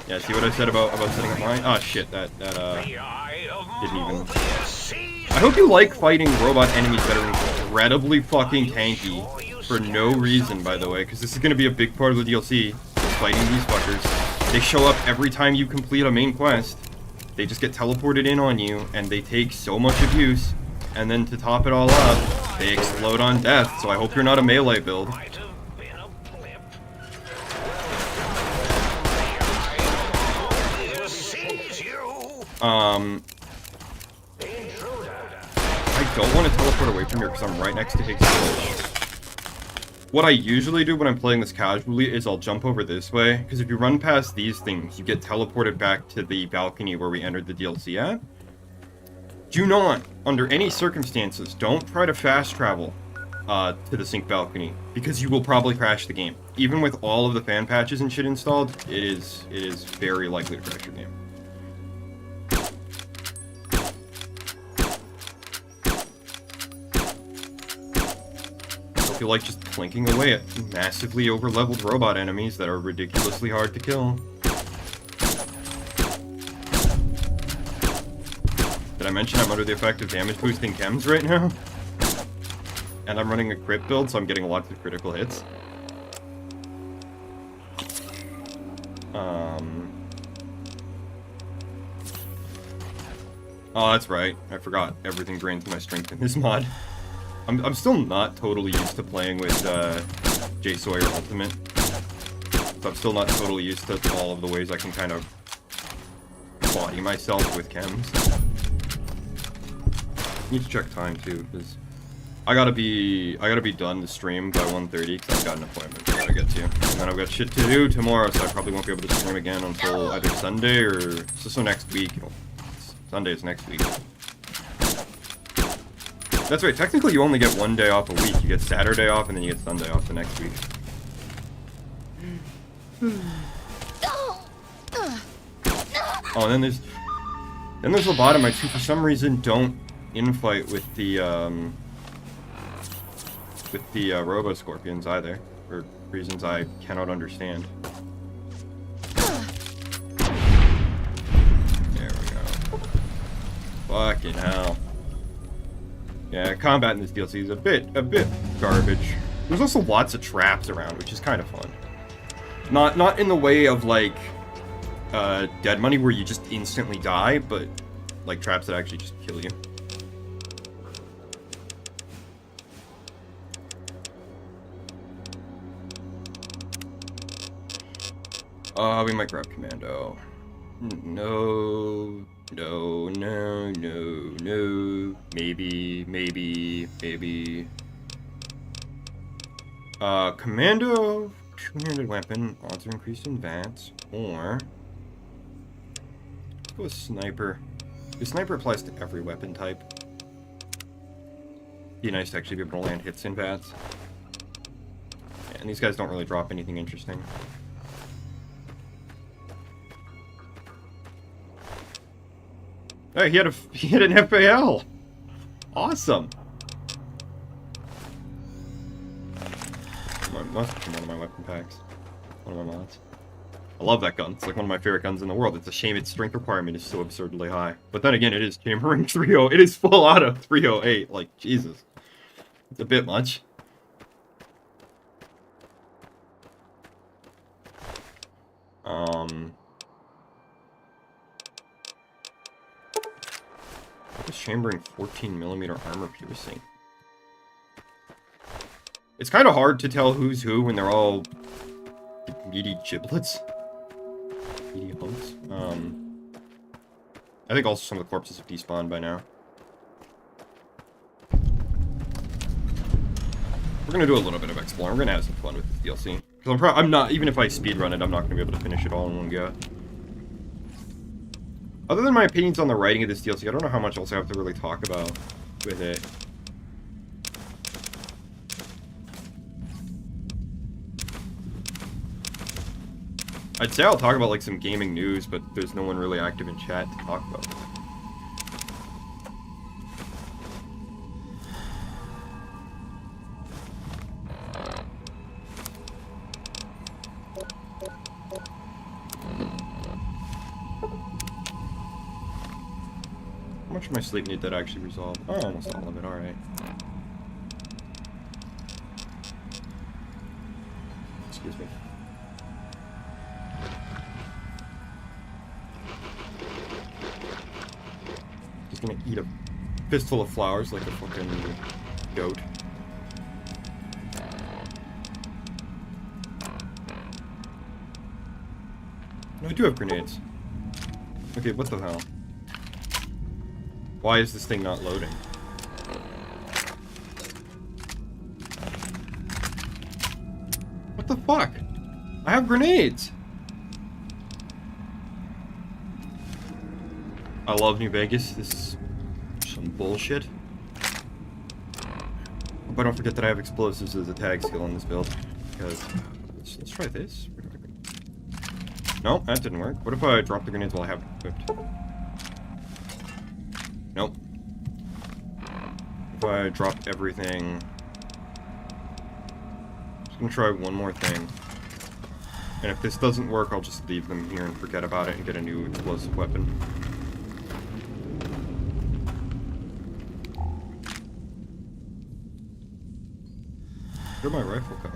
Yeah, see what I said about setting up mine? Oh, shit, that didn't even... I hope you like fighting robot enemies that are incredibly fucking tanky. For no reason, by the way, because this is going to be a big part of the DLC. Fighting these fuckers. They show up every time you complete a main quest. They just get teleported in on you, and they take so much abuse. And then to top it all up, they explode on death, so I hope you're not a melee build. I don't want to teleport away from here because I'm right next to Higgs Village. What I usually do when I'm playing this casually is I'll jump over this way, because if you run past these things, you get teleported back to the balcony where we entered the DLC at. Do not, under any circumstances, don't try to fast travel to the sync balcony, because you will probably crash the game. Even with all of the fan patches and shit installed, it is very likely to crash your game. I feel like just plinking away at massively over-leveled robot enemies that are ridiculously hard to kill. Did I mention I'm under the effect of damage boosting chems right now? And I'm running a crit build, so I'm getting lots of critical hits. Oh, that's right. I forgot. Everything drains my strength in this mod. I'm still not totally used to playing with JSawyer Ultimate. So I'm still not totally used to all of the ways I can kind of body myself with chems. Need to check time too, because I gotta be done the stream by 1:30 because I've got an appointment I gotta get to, and then I've got shit to do tomorrow, so I probably won't be able to stream again until either Sunday or so next week. Sunday is next week. That's right, technically you only get one day off a week. You get Saturday off and then you get Sunday off the next week. Oh, and then there's lobotomites who for some reason don't infight with the Robo Scorpions either, for reasons I cannot understand. There we go. Fucking hell. Yeah, combat in this DLC is a bit garbage. There's also lots of traps around, which is kind of fun. Not in the way of like Dead Money where you just instantly die, but like traps that actually just kill you. We might grab Commando. No. Maybe. Commando, two-handed weapon, odds are increased in VATS, or let's go with Sniper. The Sniper applies to every weapon type. Be nice to actually be able to land hits in VATS. Yeah, and these guys don't really drop anything interesting. Hey, he had an FAL. Awesome. Must be one of my weapon packs. One of my mods. I love that gun. It's like one of my favorite guns in the world. It's a shame its strength requirement is so absurdly high. But then again, it is chambering 30. It is full auto 308. Like, Jesus. It's a bit much. It's chambering 14mm armor piercing. It's kind of hard to tell who's who when they're all meaty giblets. Meaty hunks. I think also some of the corpses have despawned by now. We're gonna do a little bit of exploring. We're gonna have some fun with this DLC. Because I'm not, even if I speedrun it, I'm not gonna be able to finish it all in one go. Other than my opinions on the writing of this DLC, I don't know how much else I have to really talk about with it. I'd say I'll talk about like some gaming news, but there's no one really active in chat to talk about. much of my sleep need that actually resolve? Oh, almost all of it, alright. Excuse me. Just gonna eat a fistful of flowers like a fucking goat. No, I do have grenades. Okay, what the hell? Why is this thing not loading? What the fuck? I have grenades! I love New Vegas. This is some bullshit. Hope I don't forget that I have explosives as a tag skill in this build. Because let's try this. Nope, that didn't work. What if I drop the grenades while I have it equipped? Nope. If I drop everything... Just gonna try one more thing. And if this doesn't work, I'll just leave them here and forget about it and get a new explosive weapon. Where'd my rifle go?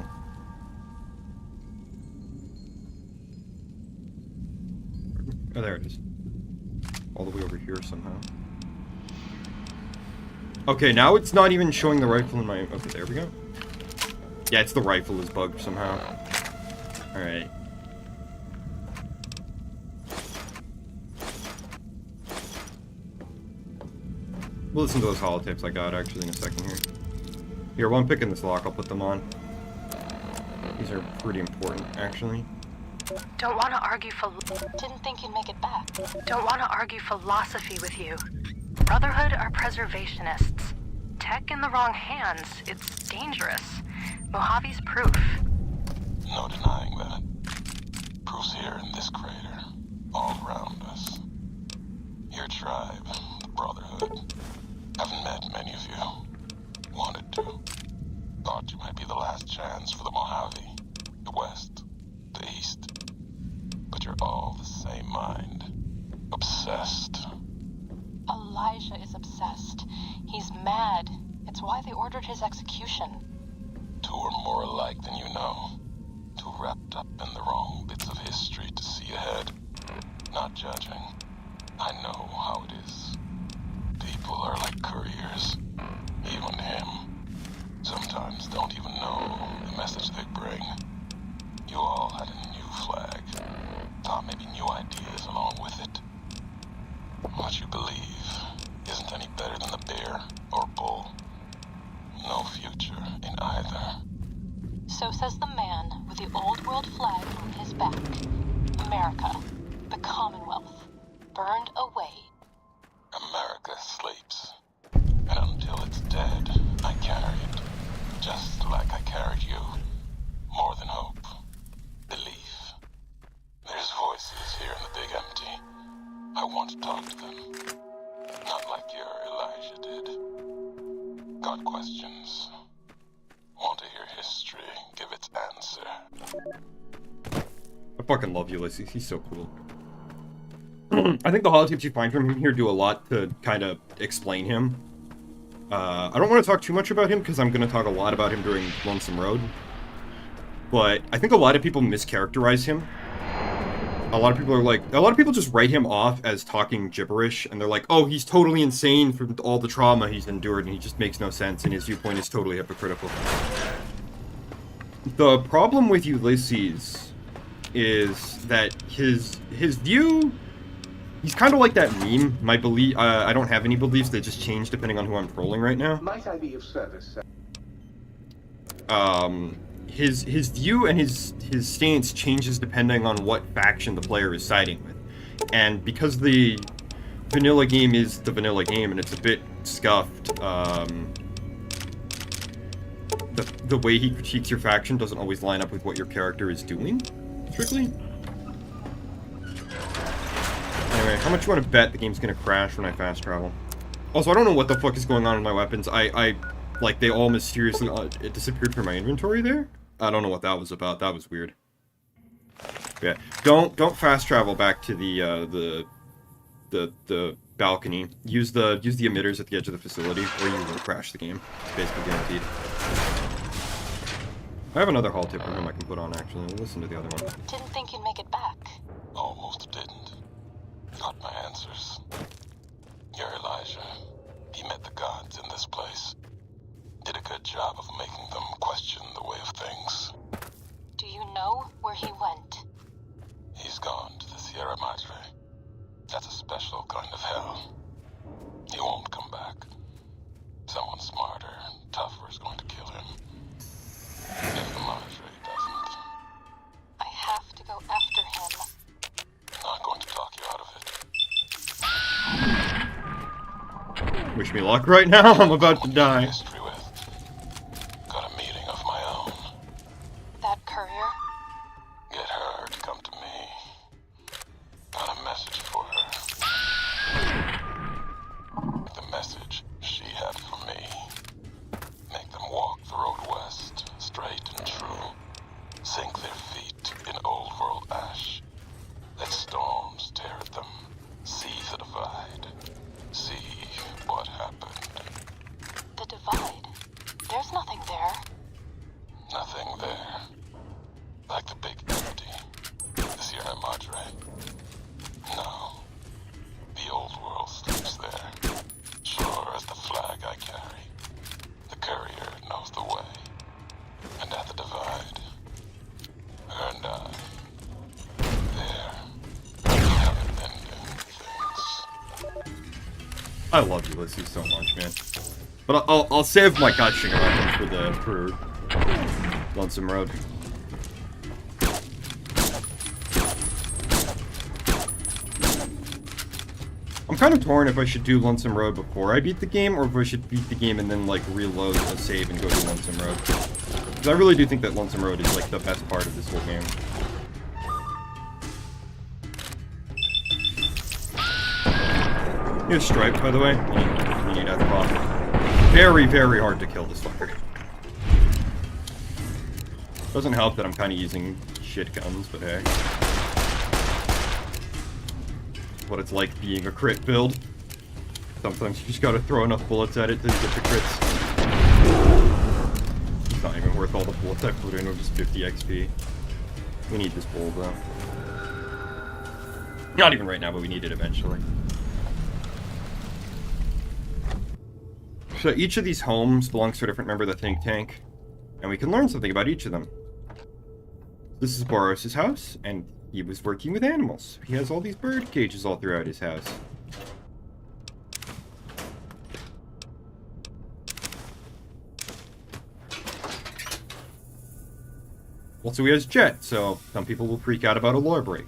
Oh, there it is. All the way over here somehow. Okay, now it's not even showing the rifle in my... Okay, there we go. Yeah, it's the rifle is bugged somehow. Alright. We'll listen to those holotapes I got actually in a second here. Here, while I'm picking this lock, I'll put them on. These are pretty important, actually. Don't want to argue Didn't think you'd make it back. Don't want to argue philosophy with you. Brotherhood are preservationists. Tech in the wrong hands, it's dangerous. Mojave's proof. No denying that. Proof's here in this crater, all around us. Your tribe, the Brotherhood. Haven't met many of you. Wanted to. Thought you might be the last chance for the Mojave. The West. The East. But you're all the same mind. Obsessed. Elijah is obsessed. He's mad. It's why they ordered his execution. Two are more alike than you know. Too wrapped up in the wrong bits of history to see ahead. Not judging. I know how it is. People are like couriers. Even him. Sometimes don't even know the message they bring. You all had a new flag. Thought maybe new ideas along with it. What you believe isn't any better than the bear or bull. No future in either. So says the man with the old world flag on his back. America, the Commonwealth, burned away. America sleeps. And until it's dead, I carry it. Just like I carried you. More than hope. Belief. There's voices here in the big empty. I want to talk to them. Not like your Elijah did. Got questions. Want to hear history give its answer. I fucking love Ulysses. He's so cool. I think the holotapes you find from him here do a lot to kind of explain him. I don't want to talk too much about him because I'm going to talk a lot about him during Lonesome Road. But I think a lot of people mischaracterize him. A lot of people just write him off as talking gibberish, and they're like, oh, he's totally insane from all the trauma he's endured, and he just makes no sense, and his viewpoint is totally hypocritical. The problem with Ulysses is that his view, he's kind of like that meme, my belief, I don't have any beliefs, they just change depending on who I'm trolling right now. Might I be of service, sir? His view and his stance changes depending on what faction the player is siding with. And because the vanilla game is the vanilla game and it's a bit scuffed, the way he critiques your faction doesn't always line up with what your character is doing, strictly. Anyway, how much you want to bet the game's gonna crash when I fast travel? Also, I don't know what the fuck is going on with my weapons. Like, they all mysteriously it disappeared from my inventory there? I don't know what that was about. That was weird. Yeah, don't fast travel back to the balcony. Use the emitters at the edge of the facility, or you will crash the game. Basically guaranteed. I have another hall tip from him I can put on, actually. We'll listen to the other one. Didn't think you'd make it back. Almost didn't. Got my answers. You're Elijah. He met the gods in this place. Did a good job of making them question the way of things. Do you know where he went? He's gone to the Sierra Madre. That's a special kind of hell. He won't come back. Someone smarter and tougher is going to kill him. If the Madre doesn't. I have to go after him. Not going to talk you out of it. Wish me luck right now. I'm about to die. History with. Got a meeting of my own. That courier? Get her to come to me. Got a message for her. The message she had for me. Make them walk the road west, straight and true. Sink their feet in old world ash. Let storms tear at them. See the divide. See what happened. The divide? There's nothing there. Nothing there. Like the big empty. The Sierra Madre. No. The old world sleeps there. Sure as the flag I carry. The courier knows the way. And at the divide, her and I, there, have ending things. I love Ulysses so much, man. But I'll save my gushing around him for Lonesome Road. I'm kind of torn if I should do Lonesome Road before I beat the game, or if I should beat the game and then, like, reload a save and go to Lonesome Road. Because I really do think that Lonesome Road is, like, the best part of this whole game. Here's Stripe, by the way. You need F-Pop. Very, very hard to kill this fucker. Doesn't help that I'm kind of using shit guns, but hey. What it's like being a crit build. Sometimes you just gotta throw enough bullets at it to get the crits. It's not even worth all the bullets I put in, or just 50 XP. We need this bull, though. Not even right now, but we need it eventually. So each of these homes belongs to a different member of the think tank, and we can learn something about each of them. This is Boros' house, and he was working with animals. He has all these bird cages all throughout his house. Also, he has Jet, so some people will freak out about a lore break.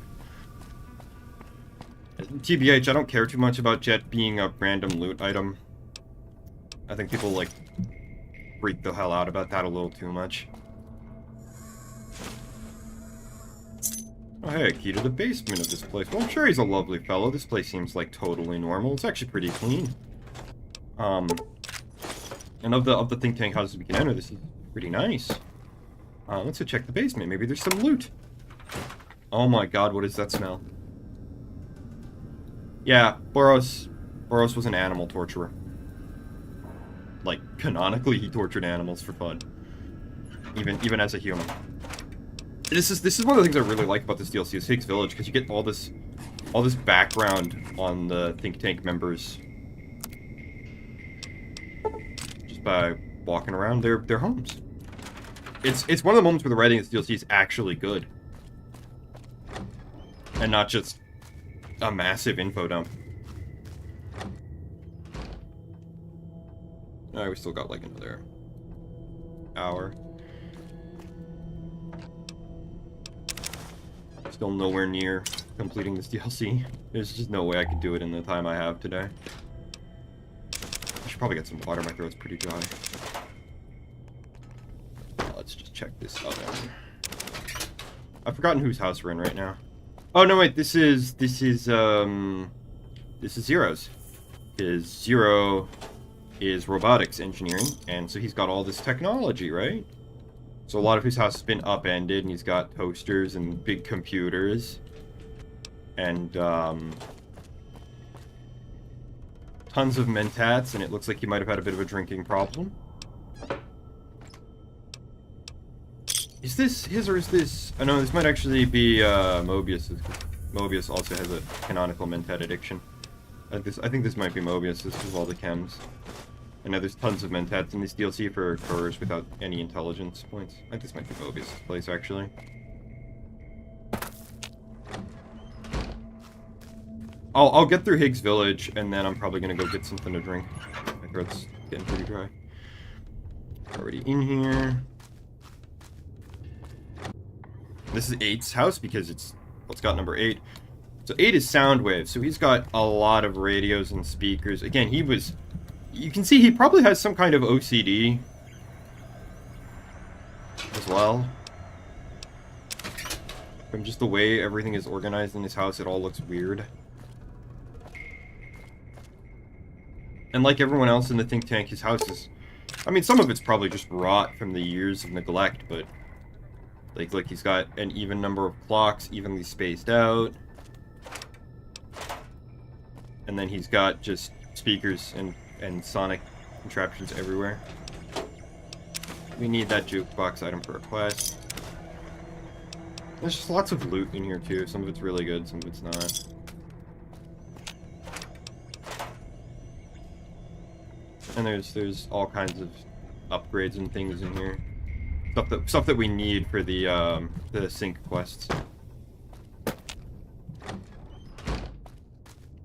TBH, I don't care too much about Jet being a random loot item. I think people, like, freak the hell out about that a little too much. Oh, hey, key to the basement of this place. Well, I'm sure he's a lovely fellow. This place seems, like, totally normal. It's actually pretty clean. And of the think tank houses we can enter, this is pretty nice. Let's go check the basement. Maybe there's some loot. Oh my god, what is that smell? Yeah, Boros was an animal torturer. Like, canonically, he tortured animals for fun. Even as a human. This is one of the things I really like about this DLC, is Higgs Village, because you get all this background on the think tank members just by walking around their homes. It's one of the moments where the writing of this DLC is actually good, and not just a massive info dump. Alright, we still got like another hour. Still nowhere near completing this DLC. There's just no way I could do it in the time I have today. I should probably get some water. My throat's pretty dry. Let's just check this oven. I've forgotten whose house we're in right now. Oh no, wait. This is Zero's. Zero is robotics engineering, and so he's got all this technology, right? So a lot of his house has been upended, and he's got toasters and big computers. And, tons of mentats, and it looks like he might have had a bit of a drinking problem. Is this his or is this... Oh no, this might actually be Mobius's. Mobius also has a canonical mentat addiction. I think this might be Mobius. This is all the chems. I know there's tons of mentats in this DLC for Courage without any intelligence points. I think this might be Mobius' place, actually. I'll get through Higgs Village, and then I'm probably gonna go get something to drink. My throat's getting pretty dry. Already in here. This is 8's house because it's got number 8. So 8 is Soundwave, so he's got a lot of radios and speakers. Again, you can see he probably has some kind of OCD as well. From just the way everything is organized in his house, it all looks weird. And like everyone else in the think tank, his house is... I mean, some of it's probably just rot from the years of neglect, but... Like he's got an even number of clocks, evenly spaced out. And then he's got just speakers and sonic contraptions everywhere. We need that jukebox item for a quest. There's just lots of loot in here too. Some of it's really good, some of it's not. And there's all kinds of upgrades and things in here. Stuff that we need for the sync quests.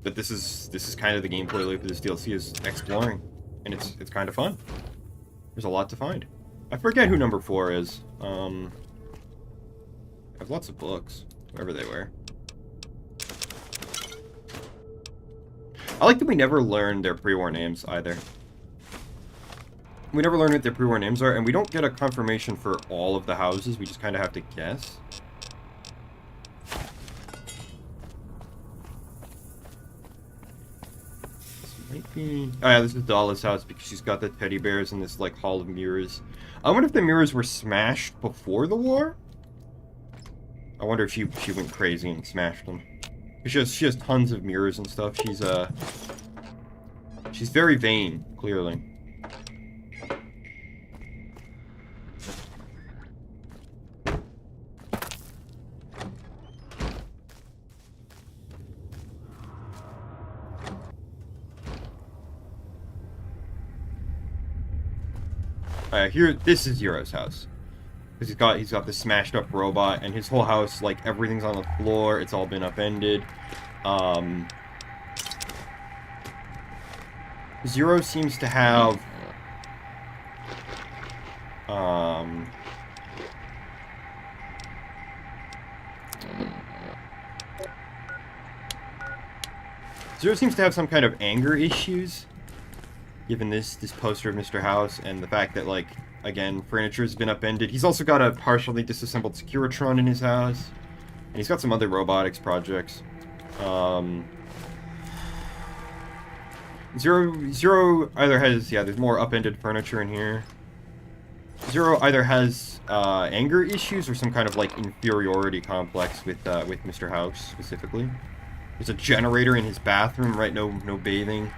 But this is kind of the gameplay loop of this DLC, is exploring, and it's kind of fun. There's a lot to find. I forget who number 4 is. I have lots of books, wherever they were. I like that we never learned their pre-war names either. We never learn what their pre-war names are, and we don't get a confirmation for all of the houses. We just kind of have to guess. This might be... Oh yeah, this is Dolla's house because she's got the teddy bears in this, like, hall of mirrors. I wonder if the mirrors were smashed before the war? I wonder if she went crazy and smashed them. She has tons of mirrors and stuff. She's very vain, clearly. Here, this is Zero's house. Because he's got this smashed up robot, and his whole house, like, everything's on the floor, it's all been upended. Zero seems to have... Zero seems to have some kind of anger issues, given this poster of Mr. House, and the fact that, like, again, furniture's been upended. He's also got a partially disassembled Securitron in his house, and he's got some other robotics projects. Zero either has, yeah, there's more upended furniture in here. Zero either has anger issues or some kind of, like, inferiority complex with Mr. House specifically. There's a generator in his bathroom, right? No bathing.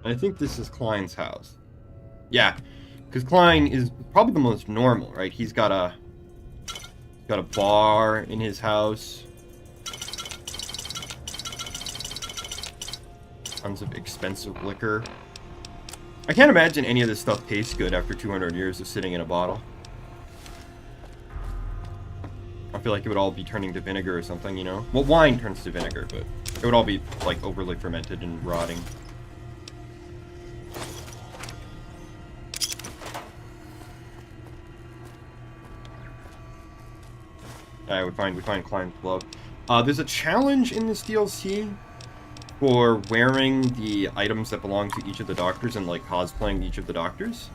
I think this is Klein's house. Yeah, because Klein is probably the most normal, right? He's got a bar in his house. Tons of expensive liquor. I can't imagine any of this stuff tastes good after 200 years of sitting in a bottle. I feel like it would all be turning to vinegar or something, you know? Well, wine turns to vinegar, but it would all be, like, overly fermented and rotting. We find Klein's glove. There's a challenge in this DLC for wearing the items that belong to each of the doctors and, like, cosplaying each of the doctors.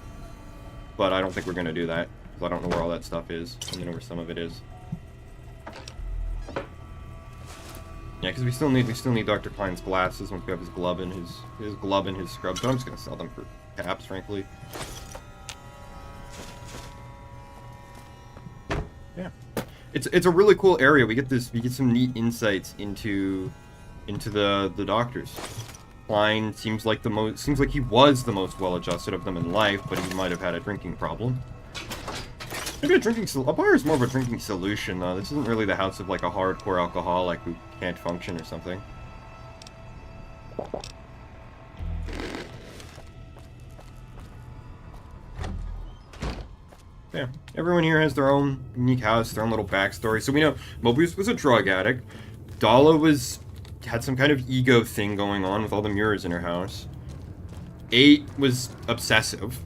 But I don't think we're gonna do that, because I don't know where all that stuff is. I don't know where some of it is. Yeah, because we still need Dr. Klein's glasses once we have his glove and his scrubs. But I'm just gonna sell them for caps, frankly. Yeah, it's a really cool area. We get some neat insights into the doctors. Klein seems like he was the most well-adjusted of them in life, but he might have had a drinking problem. Maybe a bar is more of a drinking solution, though. This isn't really the house of, like, a hardcore alcoholic who can't function or something. Yeah, everyone here has their own unique house, their own little backstory. So we know Mobius was a drug addict. Dala had some kind of ego thing going on with all the mirrors in her house. 8 was obsessive.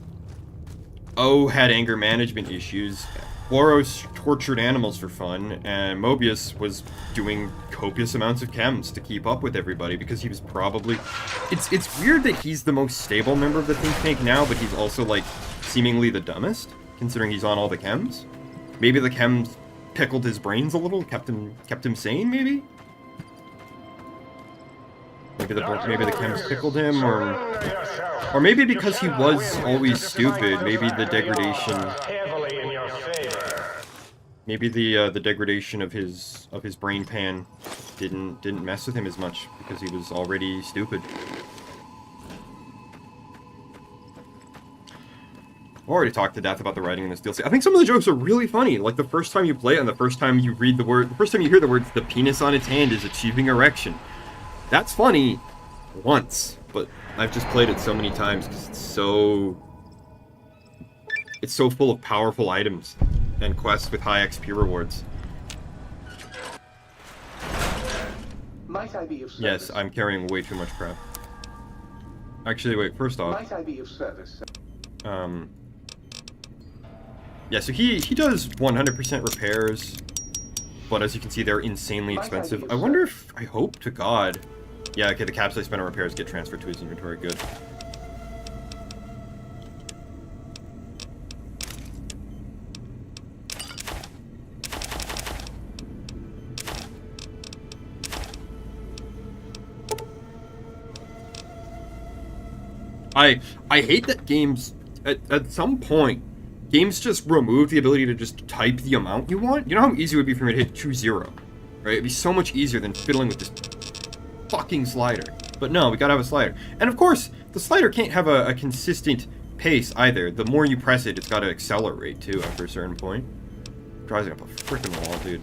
O had anger management issues. Boros tortured animals for fun, and Mobius was doing copious amounts of chems to keep up with everybody because he was probably... It's weird that he's the most stable member of the think tank now, but he's also, like, seemingly the dumbest, considering he's on all the chems. Maybe the chems pickled his brains a little, kept him sane, maybe? Maybe the chems pickled him, or maybe because he was always stupid, maybe the degradation... Maybe the degradation of his brain pan didn't mess with him as much because he was already stupid. I've already talked to death about the writing in this DLC. I think some of the jokes are really funny. Like the first time you play it and the first time you read the first time you hear the words, "The penis on its hand is achieving erection." That's funny once, but I've just played it so many times because it's so full of powerful items and quests with high XP rewards. Might I be of service? Yes, I'm carrying way too much crap. Actually, wait, first off... Might I be of service? Yeah, so he does 100% repairs, but as you can see, they're insanely expensive. I wonder if... I hope to God... Yeah, okay, the caps I spent on repairs get transferred to his inventory. Good. I hate that games, at some point, games just remove the ability to just type the amount you want. You know how easy it would be for me to hit 2-0, right? It'd be so much easier than fiddling with this fucking slider. But no, we gotta have a slider. And of course, the slider can't have a consistent pace either. The more you press it, it's gotta accelerate too after a certain point. Drives me up a freaking wall, dude.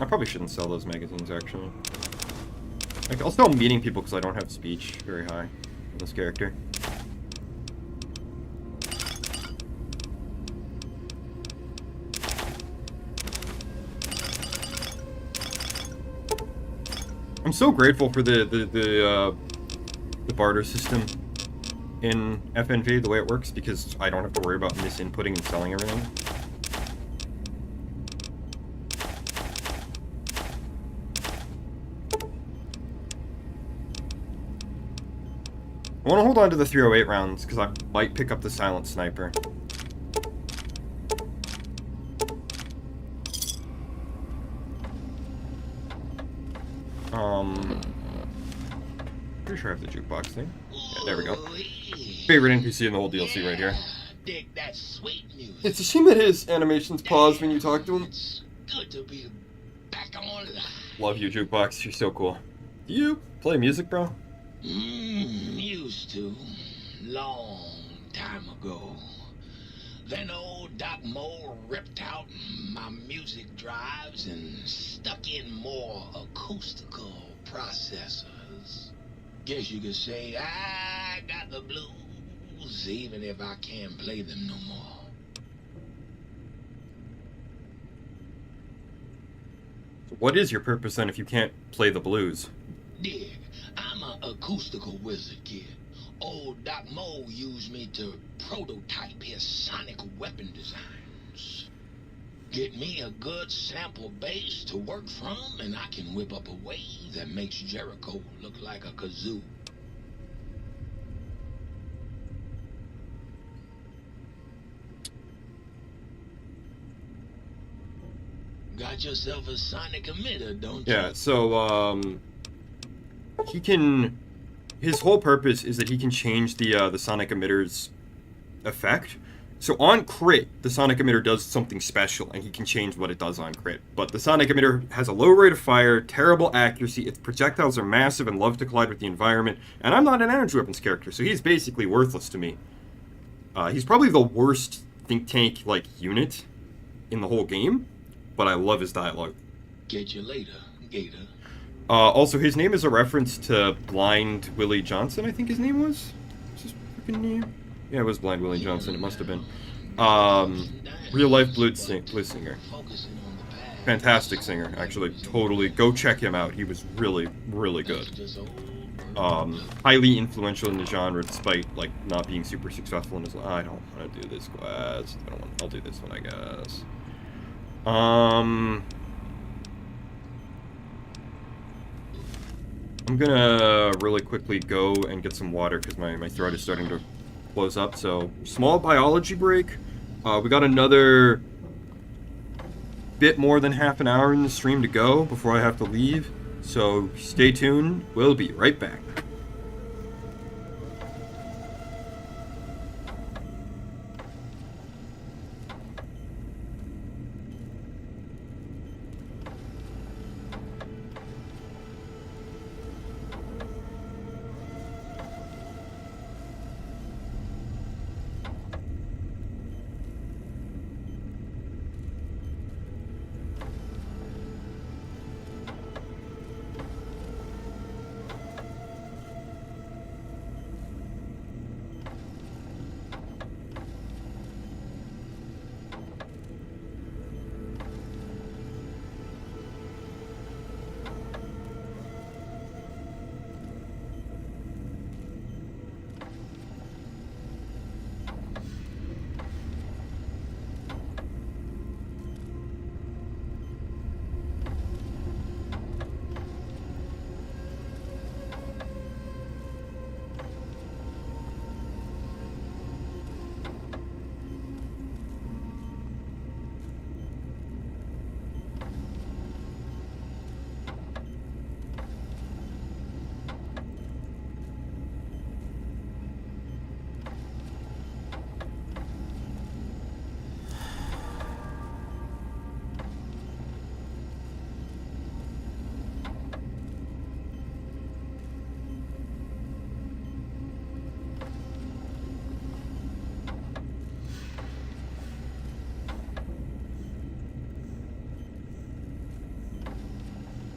I probably shouldn't sell those magazines, actually. Like, I'll still meeting people because I don't have speech very high in this character. I'm so grateful for the barter system in FNV, the way it works, because I don't have to worry about misinputting and selling everything. I want to hold on to the 308 rounds, because I might pick up the silent sniper. Pretty sure I have the jukebox thing. Yeah, there we go. Favorite NPC in the whole DLC right here. It's a shame that his animations pause when you talk to him. Love you, jukebox. You're so cool. Do you play music, bro? Used to. Long time ago. Then old Doc Mo ripped out my music drives and stuck in more acoustical processors. Guess you could say I got the blues, even if I can't play them no more. So what is your purpose then if you can't play the blues? Dig. I'm an acoustical wizard, kid. Old Doc Mo used me to prototype his sonic weapon designs. Get me a good sample base to work from, and I can whip up a wave that makes Jericho look like a kazoo. Got yourself a sonic emitter, don't Yeah, so, he can... His whole purpose is that he can change the sonic emitter's effect. So on crit, the sonic emitter does something special, and he can change what it does on crit. But the sonic emitter has a low rate of fire, terrible accuracy, its projectiles are massive and love to collide with the environment, and I'm not an energy weapons character, so he's basically worthless to me. He's probably the worst think tank, like, unit in the whole game, but I love his dialogue. Get you later, Gator. Also, his name is a reference to Blind Willie Johnson, I think his name was? What's his freaking name? Yeah, it was Blind Willie Johnson, it must have been. Real-life blues singer. Fantastic singer, actually. Totally. Go check him out. He was really, really good. Highly influential in the genre, despite, like, not being super successful in his life. I don't want to do this quest. I'll do this one, I guess. I'm gonna really quickly go and get some water because my throat is starting to close up. So, small biology break. We got another bit more than half an hour in the stream to go before I have to leave. So, stay tuned. We'll be right back.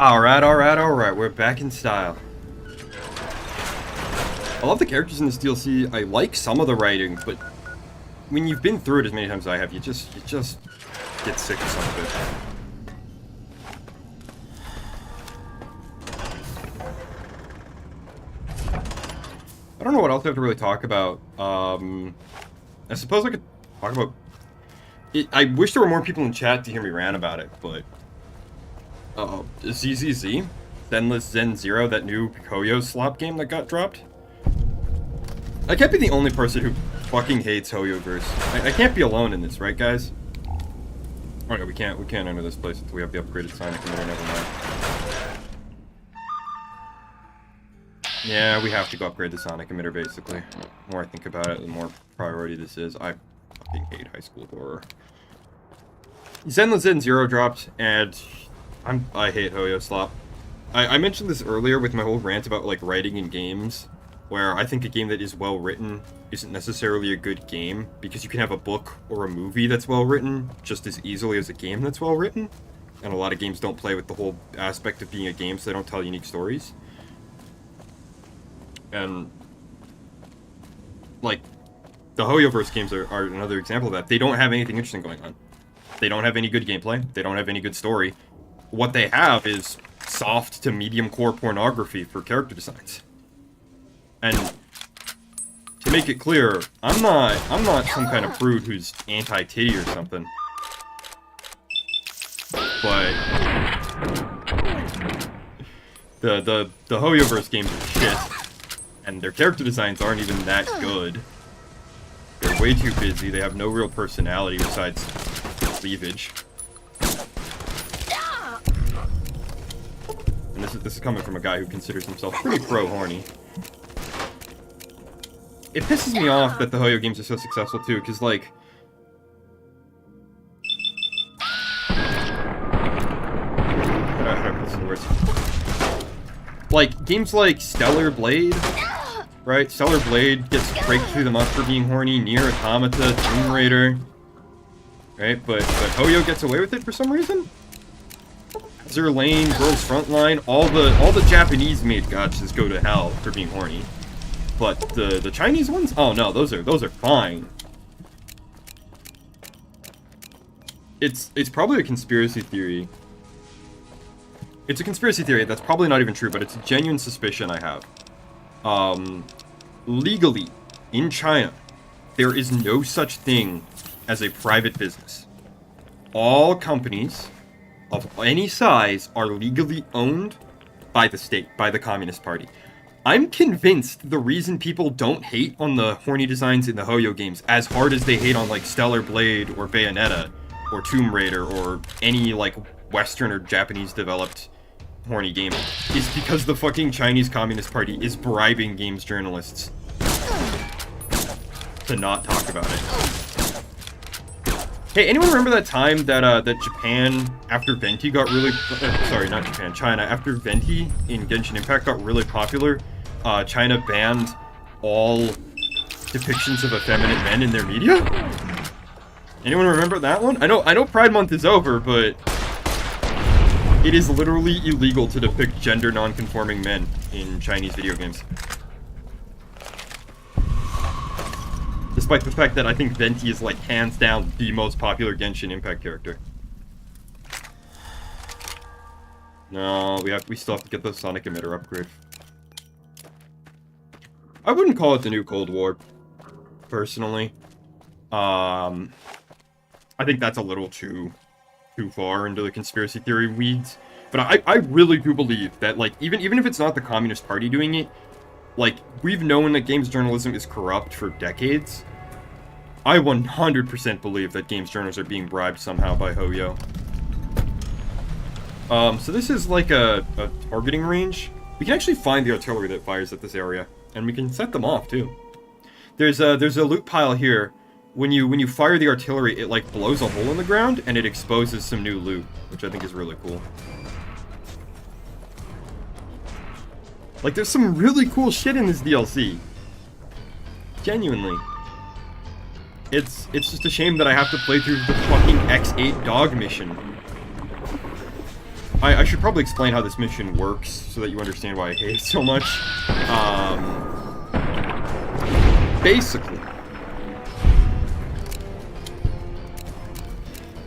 Alright, we're back in style. I love the characters in this DLC. I like some of the writing, but when you've been through it as many times as I have, you just get sick of some of it. I don't know what else I have to really talk about. I suppose I could talk about it. I wish there were more people in chat to hear me rant about it, but ZZZ, Zenless Zen Zero, that new Hoyo slop game that got dropped. I can't be the only person who fucking hates Hoyoverse. I can't be alone in this, right, guys? Oh no, we can't enter this place until we have the upgraded Sonic emitter. Never mind. Yeah, we have to go upgrade the Sonic emitter, basically. The more I think about it, the more priority this is. I fucking hate high school horror. Zenless Zen Zero dropped, and I hate Hoyo slop. I mentioned this earlier with my whole rant about, like, writing in games, where I think a game that is well written isn't necessarily a good game, because you can have a book or a movie that's well written just as easily as a game that's well written, and a lot of games don't play with the whole aspect of being a game, so they don't tell unique stories. And, like, the Hoyoverse games are another example of that. They don't have anything interesting going on. They don't have any good gameplay. They don't have any good story. What they have is soft to medium core pornography for character designs. And to make it clear, I'm not some kind of prude who's anti-titty or something. But the Hoyoverse games are shit, and their character designs aren't even that good. They're way too busy. They have no real personality besides cleavage. that this is coming from a guy who considers himself pretty pro-horny. It pisses me off that the Hoyo games are so successful, too, because, like... How do I put some words? Like, games like Stellar Blade, right? Stellar Blade gets raked through the mud for being horny, Nier Automata, Tomb Raider, right? But Hoyo gets away with it for some reason? Azure Lane, Girls Frontline, all the Japanese-made gotchas go to hell for being horny. But the Chinese ones? Oh no, those are fine. It's probably a conspiracy theory. It's a conspiracy theory that's probably not even true, but it's a genuine suspicion I have. Legally, in China, there is no such thing as a private business. All companies of any size are legally owned by the state, by the Communist Party. I'm convinced the reason people don't hate on the horny designs in the Hoyo games as hard as they hate on, like, Stellar Blade or Bayonetta or Tomb Raider or any, like, Western or Japanese-developed horny game is because the fucking Chinese Communist Party is bribing games journalists to not talk about it. Hey, anyone remember that time that that Japan, after Venti got really... sorry, not Japan, China. After Venti in Genshin Impact got really popular, China banned all depictions of effeminate men in their media? Anyone remember that one? I know Pride Month is over, but... it is literally illegal to depict gender non-conforming men in Chinese video games. Despite the fact that I think Venti is, like, hands down the most popular Genshin Impact character. No, we still have to get the Sonic Emitter upgrade. I wouldn't call it the new Cold War, personally. I think that's a little too far into the conspiracy theory weeds. But I really do believe that, like, even if it's not the Communist Party doing it, like, we've known that games journalism is corrupt for decades. I 100% believe that games journalists are being bribed somehow by Hoyo. So this is like a targeting range. We can actually find the artillery that fires at this area, and we can set them off too. There's a loot pile here. When you fire the artillery, it, like, blows a hole in the ground, and it exposes some new loot, which I think is really cool. Like, there's some really cool shit in this DLC. Genuinely. It's just a shame that I have to play through the fucking X8 dog mission. I should probably explain how this mission works, so that you understand why I hate it so much. Basically,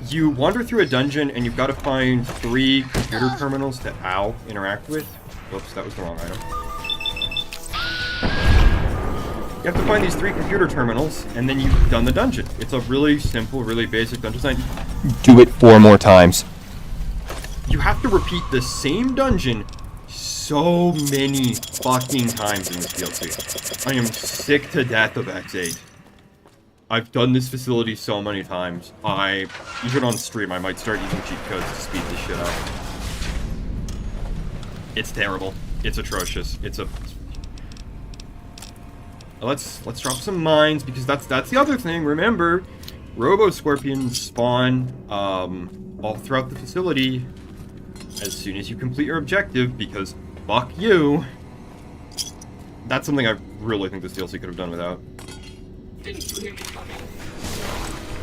you wander through a dungeon, and you've got to find 3 computer terminals to interact with. Whoops, that was the wrong item. You have to find these 3 computer terminals, and then you've done the dungeon. It's a really simple, really basic dungeon design. Do it 4 more times. You have to repeat the same dungeon so many fucking times in this DLC. I am sick to death of X8. I've done this facility so many times. Even on stream, I might start using cheat codes to speed this shit up. It's terrible. It's atrocious. Let's drop some mines, because that's the other thing. Remember, Robo-Scorpions spawn all throughout the facility as soon as you complete your objective, because fuck you. That's something I really think this DLC could have done without.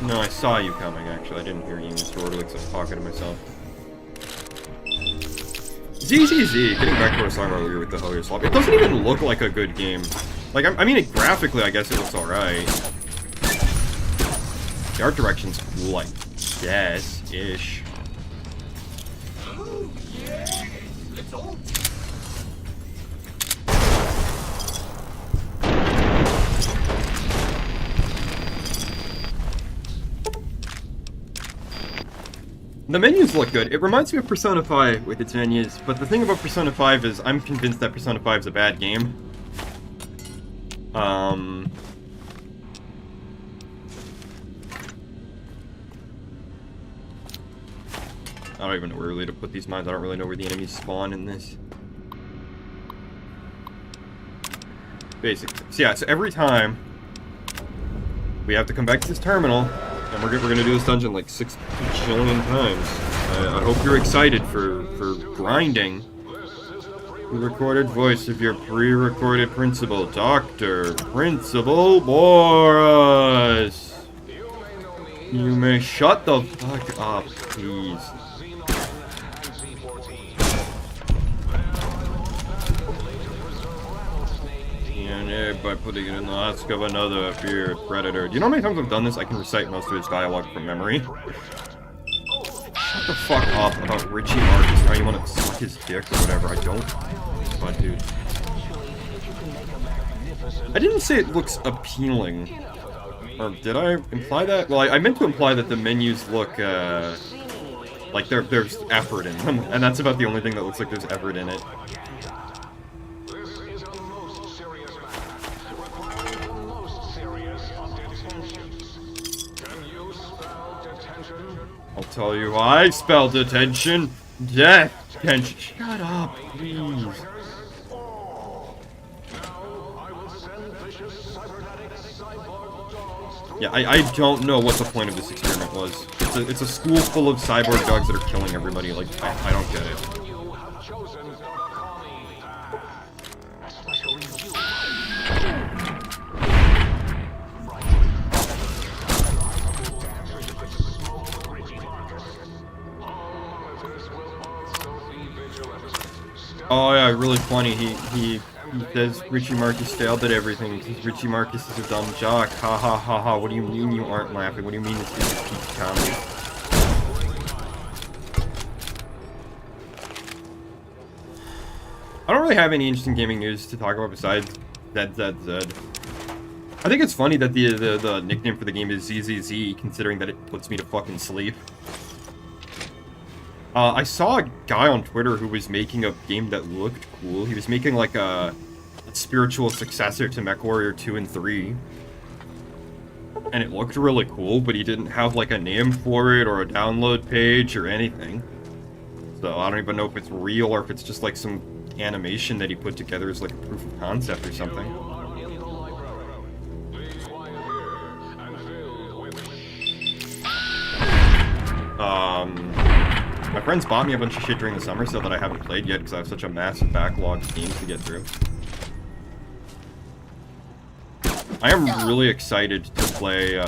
No, I saw you coming, actually. I didn't hear you, Mr. Orderlix. I was talking to myself. ZZZ, getting back to our song earlier with the Hoyo Swap. It doesn't even look like a good game. Like, I mean, graphically, I guess it looks alright. The art direction's cool, I guess-ish. The menus look good. It reminds me of Persona 5 with its menus, but the thing about Persona 5 is I'm convinced that Persona 5 is a bad game. I don't even know where really to put these mines. I don't really know where the enemies spawn in this. Basically. So yeah, so every time we have to come back to this terminal, and we're gonna do this dungeon like 6 bajillion times. I hope you're excited for grinding the recorded voice of your pre-recorded principal, Dr. Principal Boris. You may shut the fuck up, please. And by putting it in the husk of another feared predator. Do you know how many times I've done this? I can recite most of his dialogue from memory. Shut the fuck up about Richie Marcus, how you want to suck his dick or whatever. I don't. But dude. I didn't say it looks appealing. Or did I imply that? Well, I meant to imply that the menus look, like there's effort in them. And that's about the only thing that looks like there's effort in it. I'll tell you how I spell detention. Death. Detention. Shut up, please. Yeah, I don't know what the point of this experiment was. It's a school full of cyborg dogs that are killing everybody. Like, I don't get it. Oh yeah, really funny. He says Richie Marcus failed at everything because Richie Marcus is a dumb jock. Ha ha ha ha. What do you mean you aren't laughing? What do you mean this isn't peak comedy? I don't really have any interesting gaming news to talk about besides ZZZ. I think it's funny that the nickname for the game is ZZZ, considering that it puts me to fucking sleep. I saw a guy on Twitter who was making a game that looked cool. He was making like a spiritual successor to MechWarrior 2 and 3. And it looked really cool, but he didn't have like a name for it or a download page or anything. So I don't even know if it's real or if it's just like some animation that he put together as like a proof of concept or something. My friends bought me a bunch of shit during the summer so that I haven't played yet because I have such a massive backlog of games to get through. I am really excited to play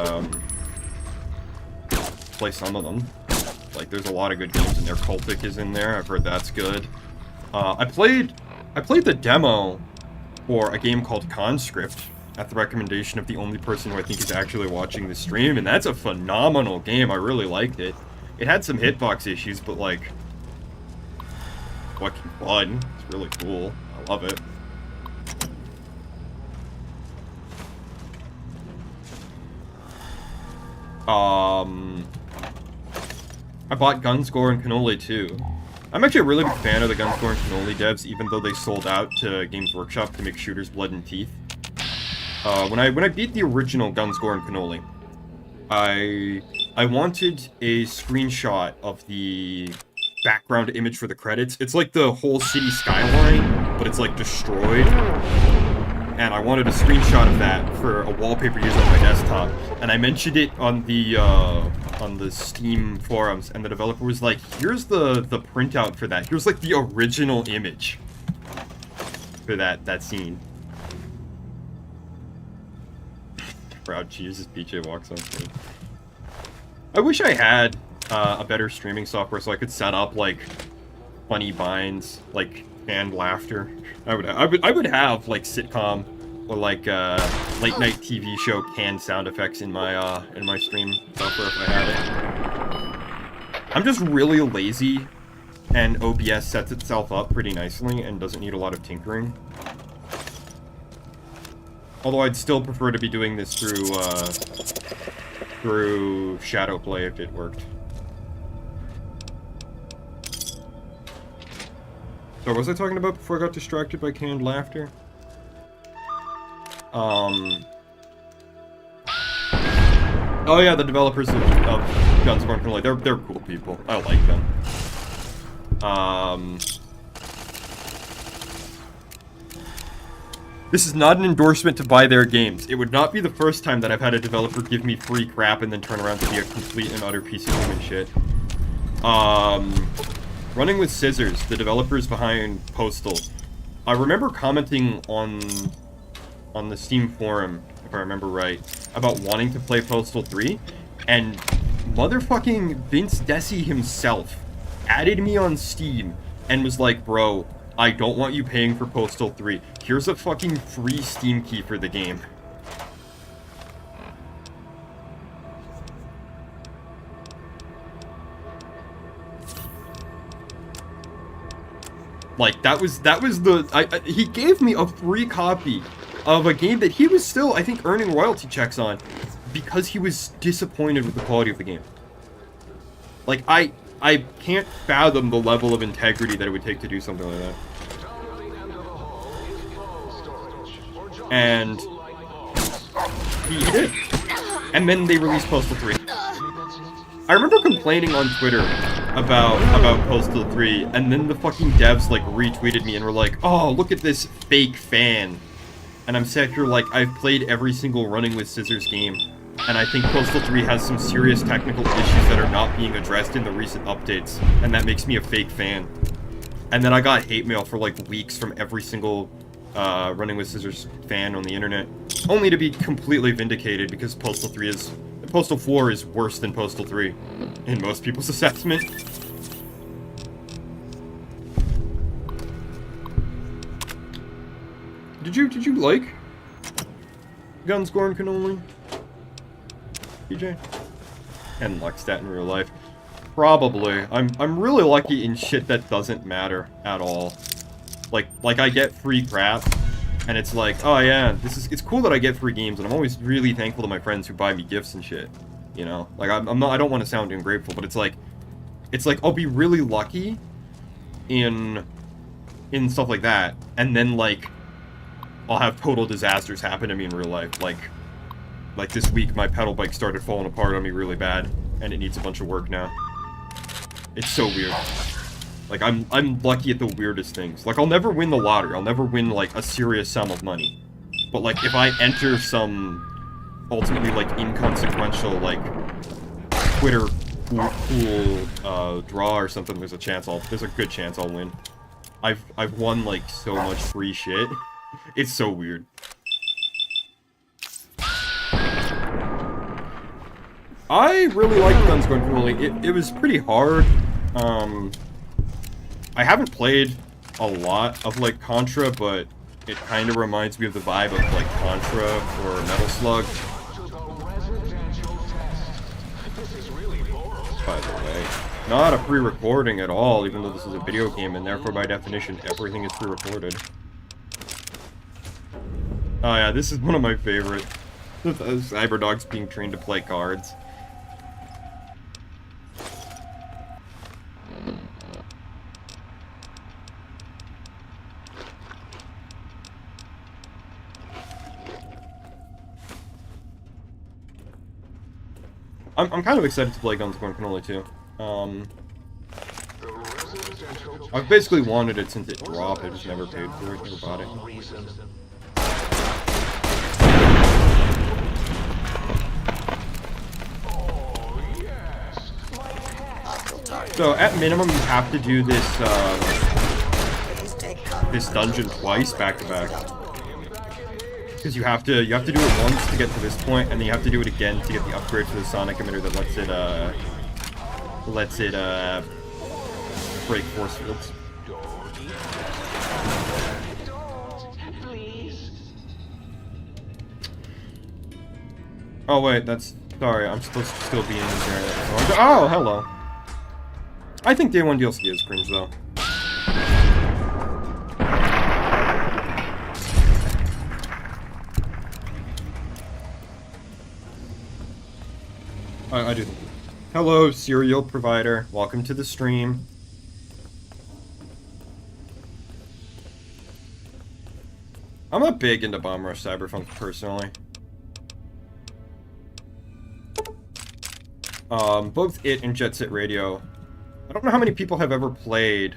some of them. Like, there's a lot of good games in there. Cultic is in there. I've heard that's good. I played the demo for a game called Conscript at the recommendation of the only person who I think is actually watching the stream, and that's a phenomenal game. I really liked it. It had some hitbox issues, but like, fucking fun. It's really cool. I love it. I bought Gunscore and Cannoli too. I'm actually a really big fan of the Gunscore and Cannoli devs, even though they sold out to Games Workshop to make shooters Blood and Teeth. When I beat the original Gunscore and Cannoli, I wanted a screenshot of the background image for the credits. It's like the whole city skyline, but it's like destroyed. And I wanted a screenshot of that for a wallpaper to use on my desktop. And I mentioned it on the Steam forums, and the developer was like, here's the printout for that. Here's like the original image for that scene. Proud Jesus, PJ walks on screen. I wish I had a better streaming software so I could set up like funny vines, like canned laughter. I would have like sitcom or like late night TV show canned sound effects in my stream software if I had it. I'm just really lazy, and OBS sets itself up pretty nicely and doesn't need a lot of tinkering. Although I'd still prefer to be doing this through Shadowplay if it worked. So what was I talking about before I got distracted by canned laughter? Oh yeah, the developers of Gunscore and Cannoli, they're cool people. I like them. This is not an endorsement to buy their games. It would not be the first time that I've had a developer give me free crap and then turn around to be a complete and utter piece of human shit. Running with Scissors, the developers behind Postal. I remember commenting on the Steam forum, if I remember right, about wanting to play Postal 3, and motherfucking Vince Desi himself added me on Steam and was like, bro, I don't want you paying for Postal 3. Here's a fucking free Steam key for the game. Like, that was the... he gave me a free copy of a game that he was still, I think, earning royalty checks on because he was disappointed with the quality of the game. Like, I can't fathom the level of integrity that it would take to do something like that. And he did. And then they released Postal 3. I remember complaining on Twitter about Postal 3, and then the fucking devs like retweeted me and were like, oh, look at this fake fan. And I'm sat here like, I've played every single Running with Scissors game, and I think Postal 3 has some serious technical issues that are not being addressed in the recent updates, and that makes me a fake fan. And then I got hate mail for like weeks from every single Running with Scissors fan on the internet, only to be completely vindicated because Postal 4 is worse than Postal 3 in most people's assessment. Did you like Guns, Gorn, Cannoli? PJ? And Luxstat in real life? Probably. I'm really lucky in shit that doesn't matter at all. Like I get free crap, and it's like, oh yeah, it's cool that I get free games, and I'm always really thankful to my friends who buy me gifts and shit. You know, like I don't want to sound ungrateful, but it's like I'll be really lucky in stuff like that, and then like I'll have total disasters happen to me in real life. Like this week, my pedal bike started falling apart on me really bad, and it needs a bunch of work now. It's so weird. Like, I'm lucky at the weirdest things. Like, I'll never win the lottery. I'll never win, like, a serious sum of money. But, like, if I enter some ultimately, like, inconsequential, like, Twitter pool draw or something, there's a good chance I'll win. I've won, like, so much free shit. It's so weird. I really liked Guns, Going Cannoli. It was pretty hard. I haven't played a lot of, like, Contra, but it kind of reminds me of the vibe of, like, Contra or Metal Slug. By the way, not a pre-recording at all, even though this is a video game, and therefore, by definition, everything is pre-recorded. Oh yeah, this is one of my favorite. Cyberdogs being trained to play cards. I'm kind of excited to play Guns, Corn, Cannoli too. I've basically wanted it since it dropped, I just never paid for it, never bought it. So, at minimum, you have to do this, this dungeon twice, back to back. Because you have to do it once to get to this point, and then you have to do it again to get the upgrade to the sonic emitter that lets it break force fields. Oh wait, sorry, I'm supposed to still be in this area. Oh, hello. I think Day 1 DLC is cringe though. I do. Hello, cereal provider. Welcome to the stream. I'm not big into Bomb Rush Cyberpunk, personally. Both it and Jet Set Radio. I don't know how many people have ever played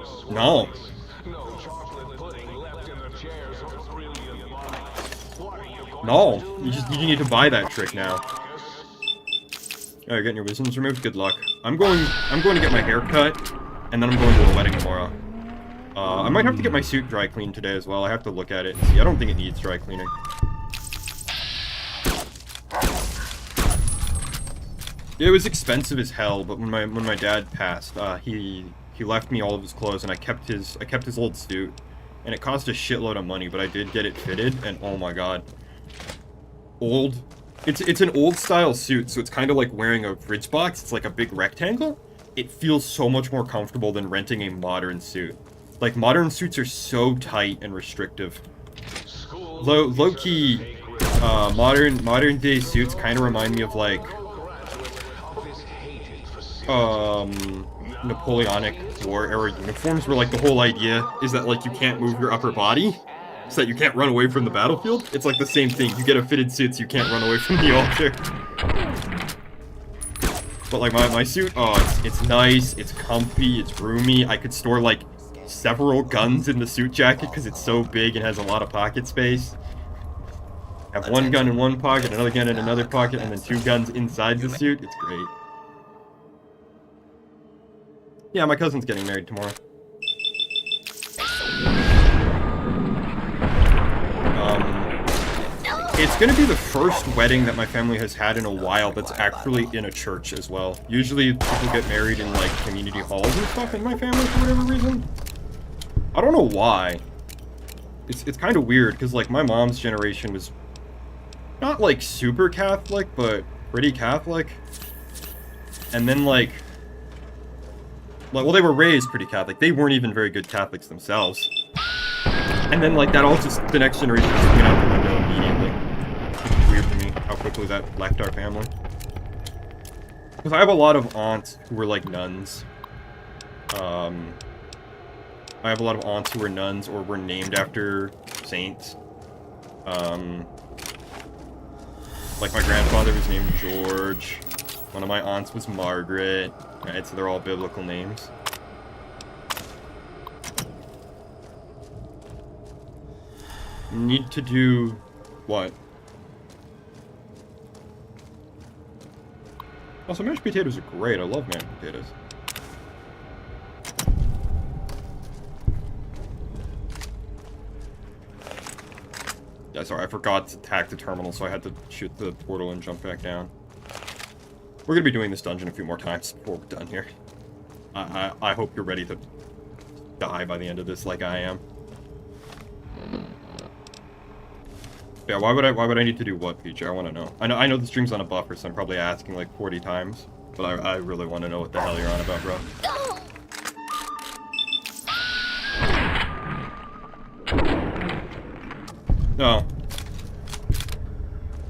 No. No chocolate pudding left in the chairs of brilliant minds. What are you going No. to do You need to buy that trick now. Alright, getting your wisdoms removed. Good luck. I'm going to get my hair cut, and then I'm going to a wedding tomorrow. I might have to get my suit dry cleaned today as well. I have to look at it and see. I don't think it needs dry cleaning. It was expensive as hell, but when my dad passed, he left me all of his clothes, and I kept his old suit, and it cost a shitload of money, but I did get it fitted, and oh my god, it's an old style suit, so it's kind of like wearing a fridge box. It's like a big rectangle. It feels so much more comfortable than renting a modern suit. Like, modern suits are so tight and restrictive. Low-key, modern day suits kind of remind me of like Napoleonic War era uniforms, where like the whole idea is that like you can't move your upper body, so that you can't run away from the battlefield. It's like the same thing. You get a fitted suit so you can't run away from the altar. But like my suit, it's nice, it's comfy, it's roomy. I could store like several guns in the suit jacket because it's so big and has a lot of pocket space. Have one gun in one pocket, another gun in another pocket, and then 2 guns inside the suit. It's great. Yeah, my cousin's getting married tomorrow. It's gonna be the first wedding that my family has had in a while that's actually in a church as well. Usually people get married in like community halls and stuff in my family for whatever reason. I don't know why. It's kind of weird, because like my mom's generation was not like super Catholic, but pretty Catholic. And then like, well, they were raised pretty Catholic. They weren't even very good Catholics themselves. And then like that all just, the next generation just went out the window immediately. It's weird to me how quickly that left our family. Because I have a lot of aunts who were like nuns. I have a lot of aunts who were nuns or were named after saints. Like my grandfather was named George. One of my aunts was Margaret. Right, so they're all biblical names. Need to do what? Also, mashed potatoes are great. I love mashed potatoes. Yeah, sorry, I forgot to attack the terminal, so I had to shoot the portal and jump back down. We're gonna be doing this dungeon a few more times before we're done here. I hope you're ready to die by the end of this, like I am. Yeah, why would I need to do what, PJ? I want to know. I know the stream's on a buffer, so I'm probably asking like 40 times. But I really want to know what the hell you're on about, bro. No.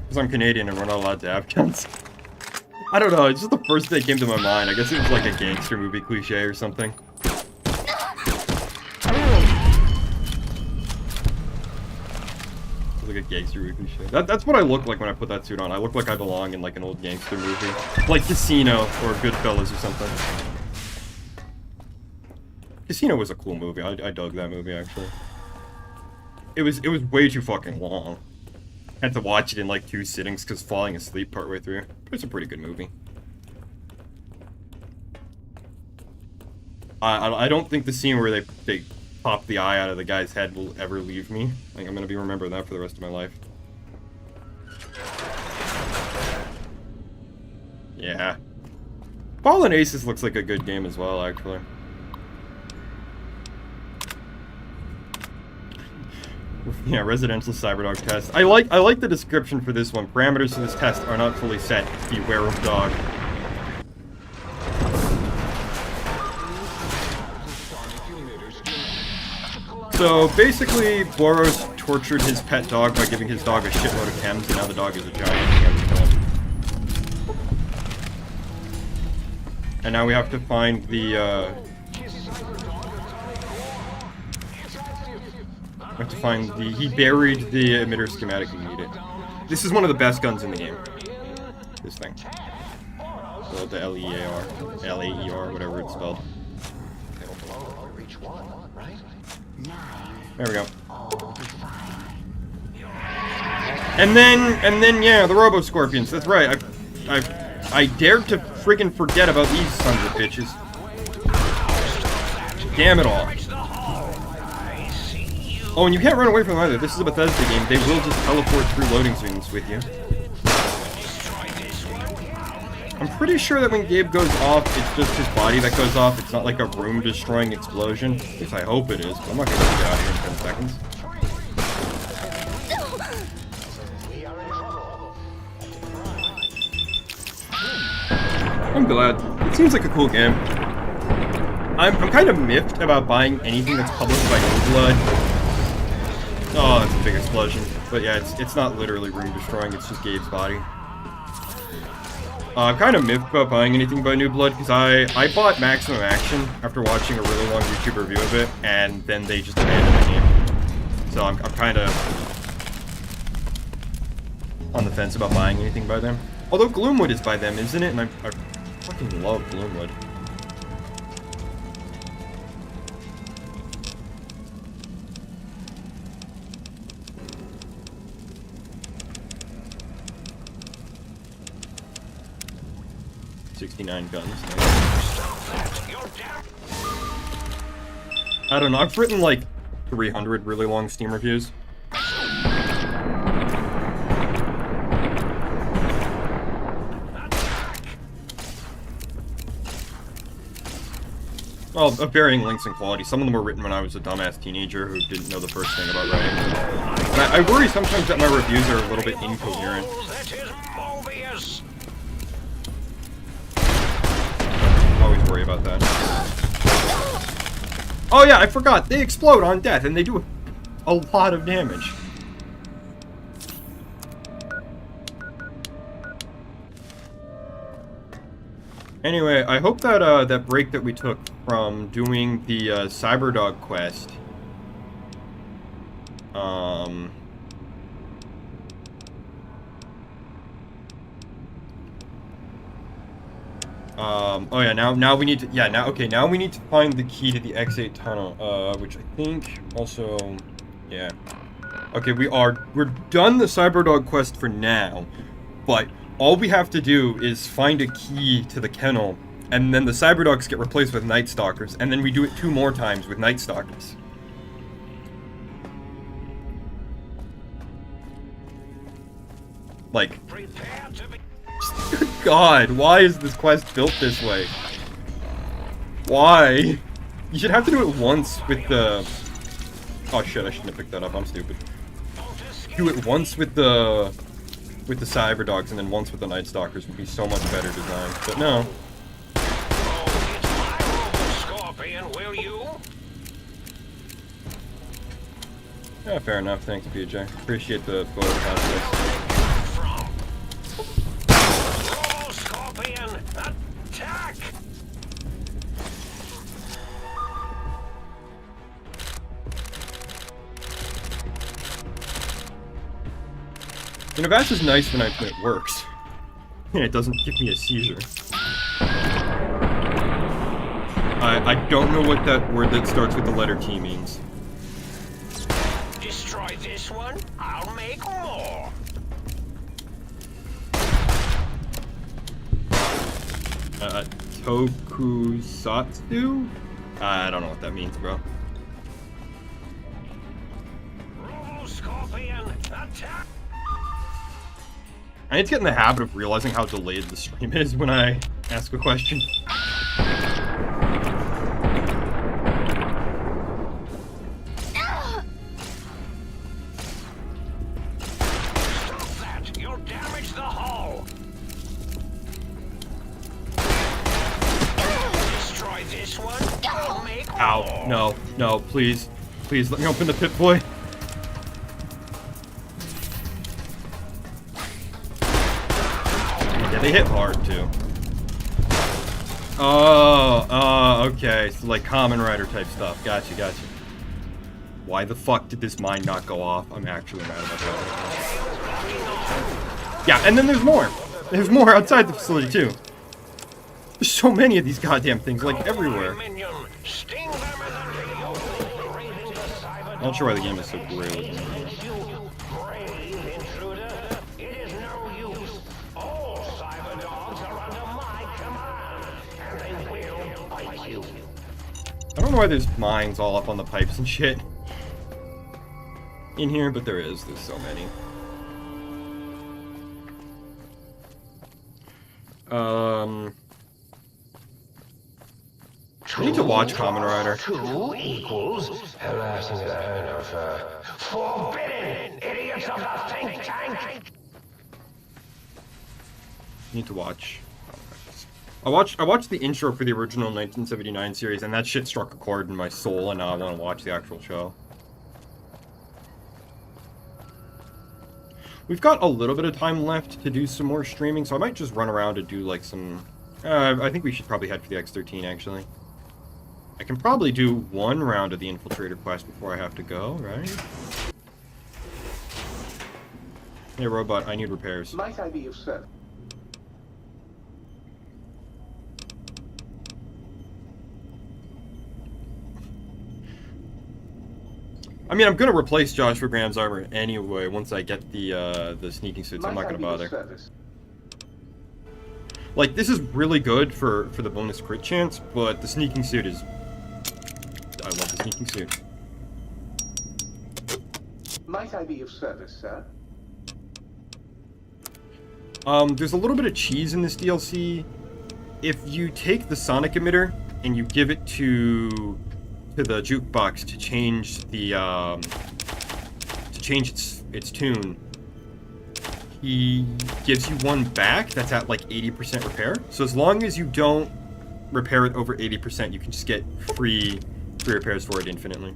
Because I'm Canadian and we're not allowed to have guns. I don't know, it's just the first thing that came to my mind. I guess it was like a gangster movie cliche or something. Like a gangster movie cliche. That's what I look like when I put that suit on. I look like I belong in like an old gangster movie. Like Casino or Goodfellas or something. Casino was a cool movie. I dug that movie actually. It was way too fucking long. Had to watch it in like 2 sittings because falling asleep partway through. But it's a pretty good movie. I don't think the scene where they pop the eye out of the guy's head will ever leave me. Like, I'm gonna be remembering that for the rest of my life. Yeah. Fallen Aces looks like a good game as well, actually. Yeah, residential Cyberdog test. I like the description for this one. Parameters for this test are not fully set. Beware of dog. So basically, Boros tortured his pet dog by giving his dog a shitload of chems, and now the dog is a giant. We have to kill him. And now we have to find the he buried the emitter schematic and need it. This is one of the best guns in the game. This thing. The L-E-A-R, whatever it's spelled. Which one, right? 9. There we go. All fine. And then, yeah, the Robo-Scorpions. That's right. I dared to friggin' forget about these sons of bitches. Damn it all. Oh, and you can't run away from them either. This is a Bethesda game. They will just teleport through loading screens with you. I'm pretty sure that when Gabe goes off, it's just his body that goes off. It's not like a room-destroying explosion. At least I hope it is, but I'm not gonna get out of here in 10 seconds. I'm glad. It seems like a cool game. I'm kind of miffed about buying anything that's published by New Blood. Oh, that's a big explosion. But yeah, it's not literally room destroying, it's just Gabe's body. I'm kind of miffed about buying anything by New Blood, because I bought Maximum Action after watching a really long YouTube review of it, and then they just abandoned the game. So I'm kind of on the fence about buying anything by them. Although Gloomwood is by them, isn't it? And I fucking love Gloomwood. .69 guns. I don't know. I've written like 300 really long Steam reviews. Well, of varying lengths and quality. Some of them were written when I was a dumbass teenager who didn't know the first thing about writing. And I worry sometimes that my reviews are a little bit incoherent. I always worry about that. Oh yeah, I forgot. They explode on death and they do a lot of damage. Anyway, I hope that that break that we took from doing the Cyberdog quest, oh yeah, now we need to, yeah, now we need to find the key to the X8 tunnel, which I think also, yeah. Okay, we're done the Cyberdog quest for now, but all we have to do is find a key to the kennel, and then the Cyberdogs get replaced with Night Stalkers, and then we do it 2 more times with Night Stalkers. Like, good God, why is this quest built this way? Why? You should have to do it once with the... Oh shit, I shouldn't have picked that up, I'm stupid. Do it once with the Cyberdogs and then once with the Night Stalkers would be so much better designed, but no. Yeah, fair enough, thanks PJ. Appreciate the photo contest. You know, Bash is nice when it works. And it doesn't give me a seizure. I don't know what that word that starts with the letter T means. Destroy this one, I'll make more. Tokusatsu? I don't know what that means, bro. Scorpion, attack! I need to get in the habit of realizing how delayed the stream is when I ask a question. Stop that! You'll damage the hull! Destroy this one, I'll make more. Ow. No, no, please. Please let me open the pit boy. They hit hard, too. Oh, okay. So, like, Kamen Rider type stuff. Gotcha. Why the fuck did this mine not go off? I'm actually mad about that. Yeah, and then there's more. There's more outside the facility, too. There's so many of these goddamn things, like, everywhere. Sting them in the I'm not sure why the game is so great. I don't know why there's mines all up on the pipes and shit in here, but there is. There's so many. I need to watch Kamen Rider. 2 equals harassing the head of forbidden idiots of the think tank. Need to watch. I watched the intro for the original 1979 series, and that shit struck a chord in my soul, and now I want to watch the actual show. We've got a little bit of time left to do some more streaming, so I might just run around and do like some... I think we should probably head for the X-13, actually. I can probably do one round of the Infiltrator quest before I have to go, right? Hey, robot, I need repairs. Might I be of service? I mean, I'm gonna replace Joshua Graham's armor anyway once I get the sneaking suits. I'm not gonna bother. Like, this is really good for the bonus crit chance, but the sneaking suit is... I love the sneaking suit. Might I be of service, sir? There's a little bit of cheese in this DLC. If you take the sonic emitter and you give it to the jukebox to change the its tune, he gives you one back that's at like 80% repair. So as long as you don't repair it over 80%, you can just get free repairs for it infinitely.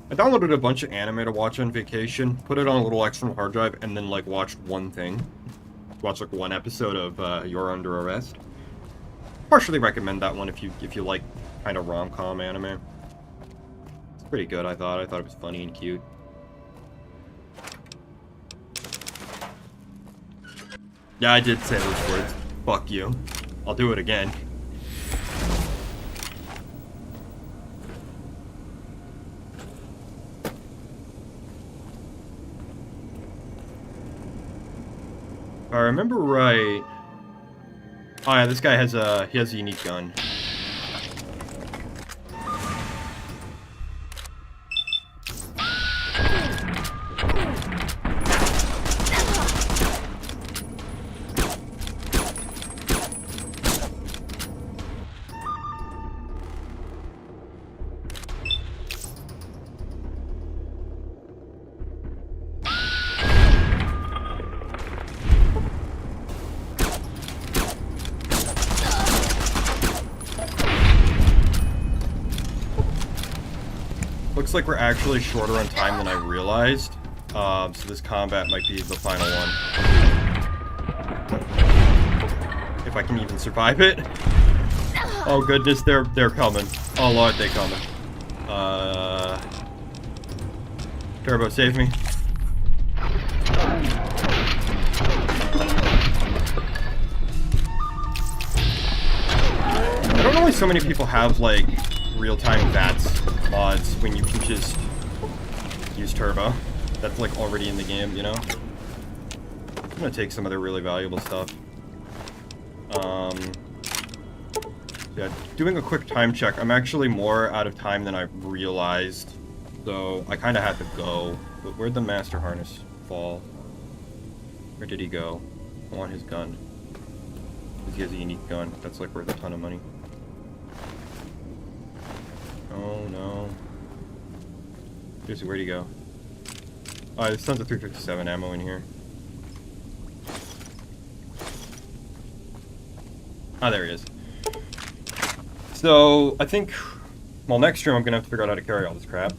I downloaded a bunch of anime to watch on vacation, put it on a little external hard drive, and then like watched one thing. Watched like one episode of You're Under Arrest. Partially recommend that one if you like kind of rom-com anime. It's pretty good, I thought. I thought it was funny and cute. Yeah, I did say those words. Fuck you. I'll do it again. If I remember right... Oh yeah, this guy has a unique gun. Looks like we're actually shorter on time than I realized. So this combat might be the final one. If I can even survive it. Oh goodness, they're coming. Oh lord, they're coming. Turbo, save me. I don't know why so many people have like real-time VATS mods when you can just use Turbo. That's like already in the game, you know? I'm gonna take some of their really valuable stuff. Yeah, doing a quick time check. I'm actually more out of time than I realized, so I kind of had to go. But where'd the master harness fall? Where did he go? I want his gun. Because he has a unique gun. That's like worth a ton of money. Oh no. Seriously, where'd he go? Oh, there's tons of 357 ammo in here. Ah, there he is. So, I think, well, next stream I'm gonna have to figure out how to carry all this crap.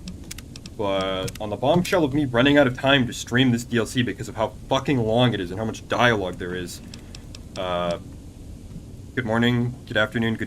But on the bombshell of me running out of time to stream this DLC because of how fucking long it is and how much dialogue there is, good morning, good afternoon, good evening.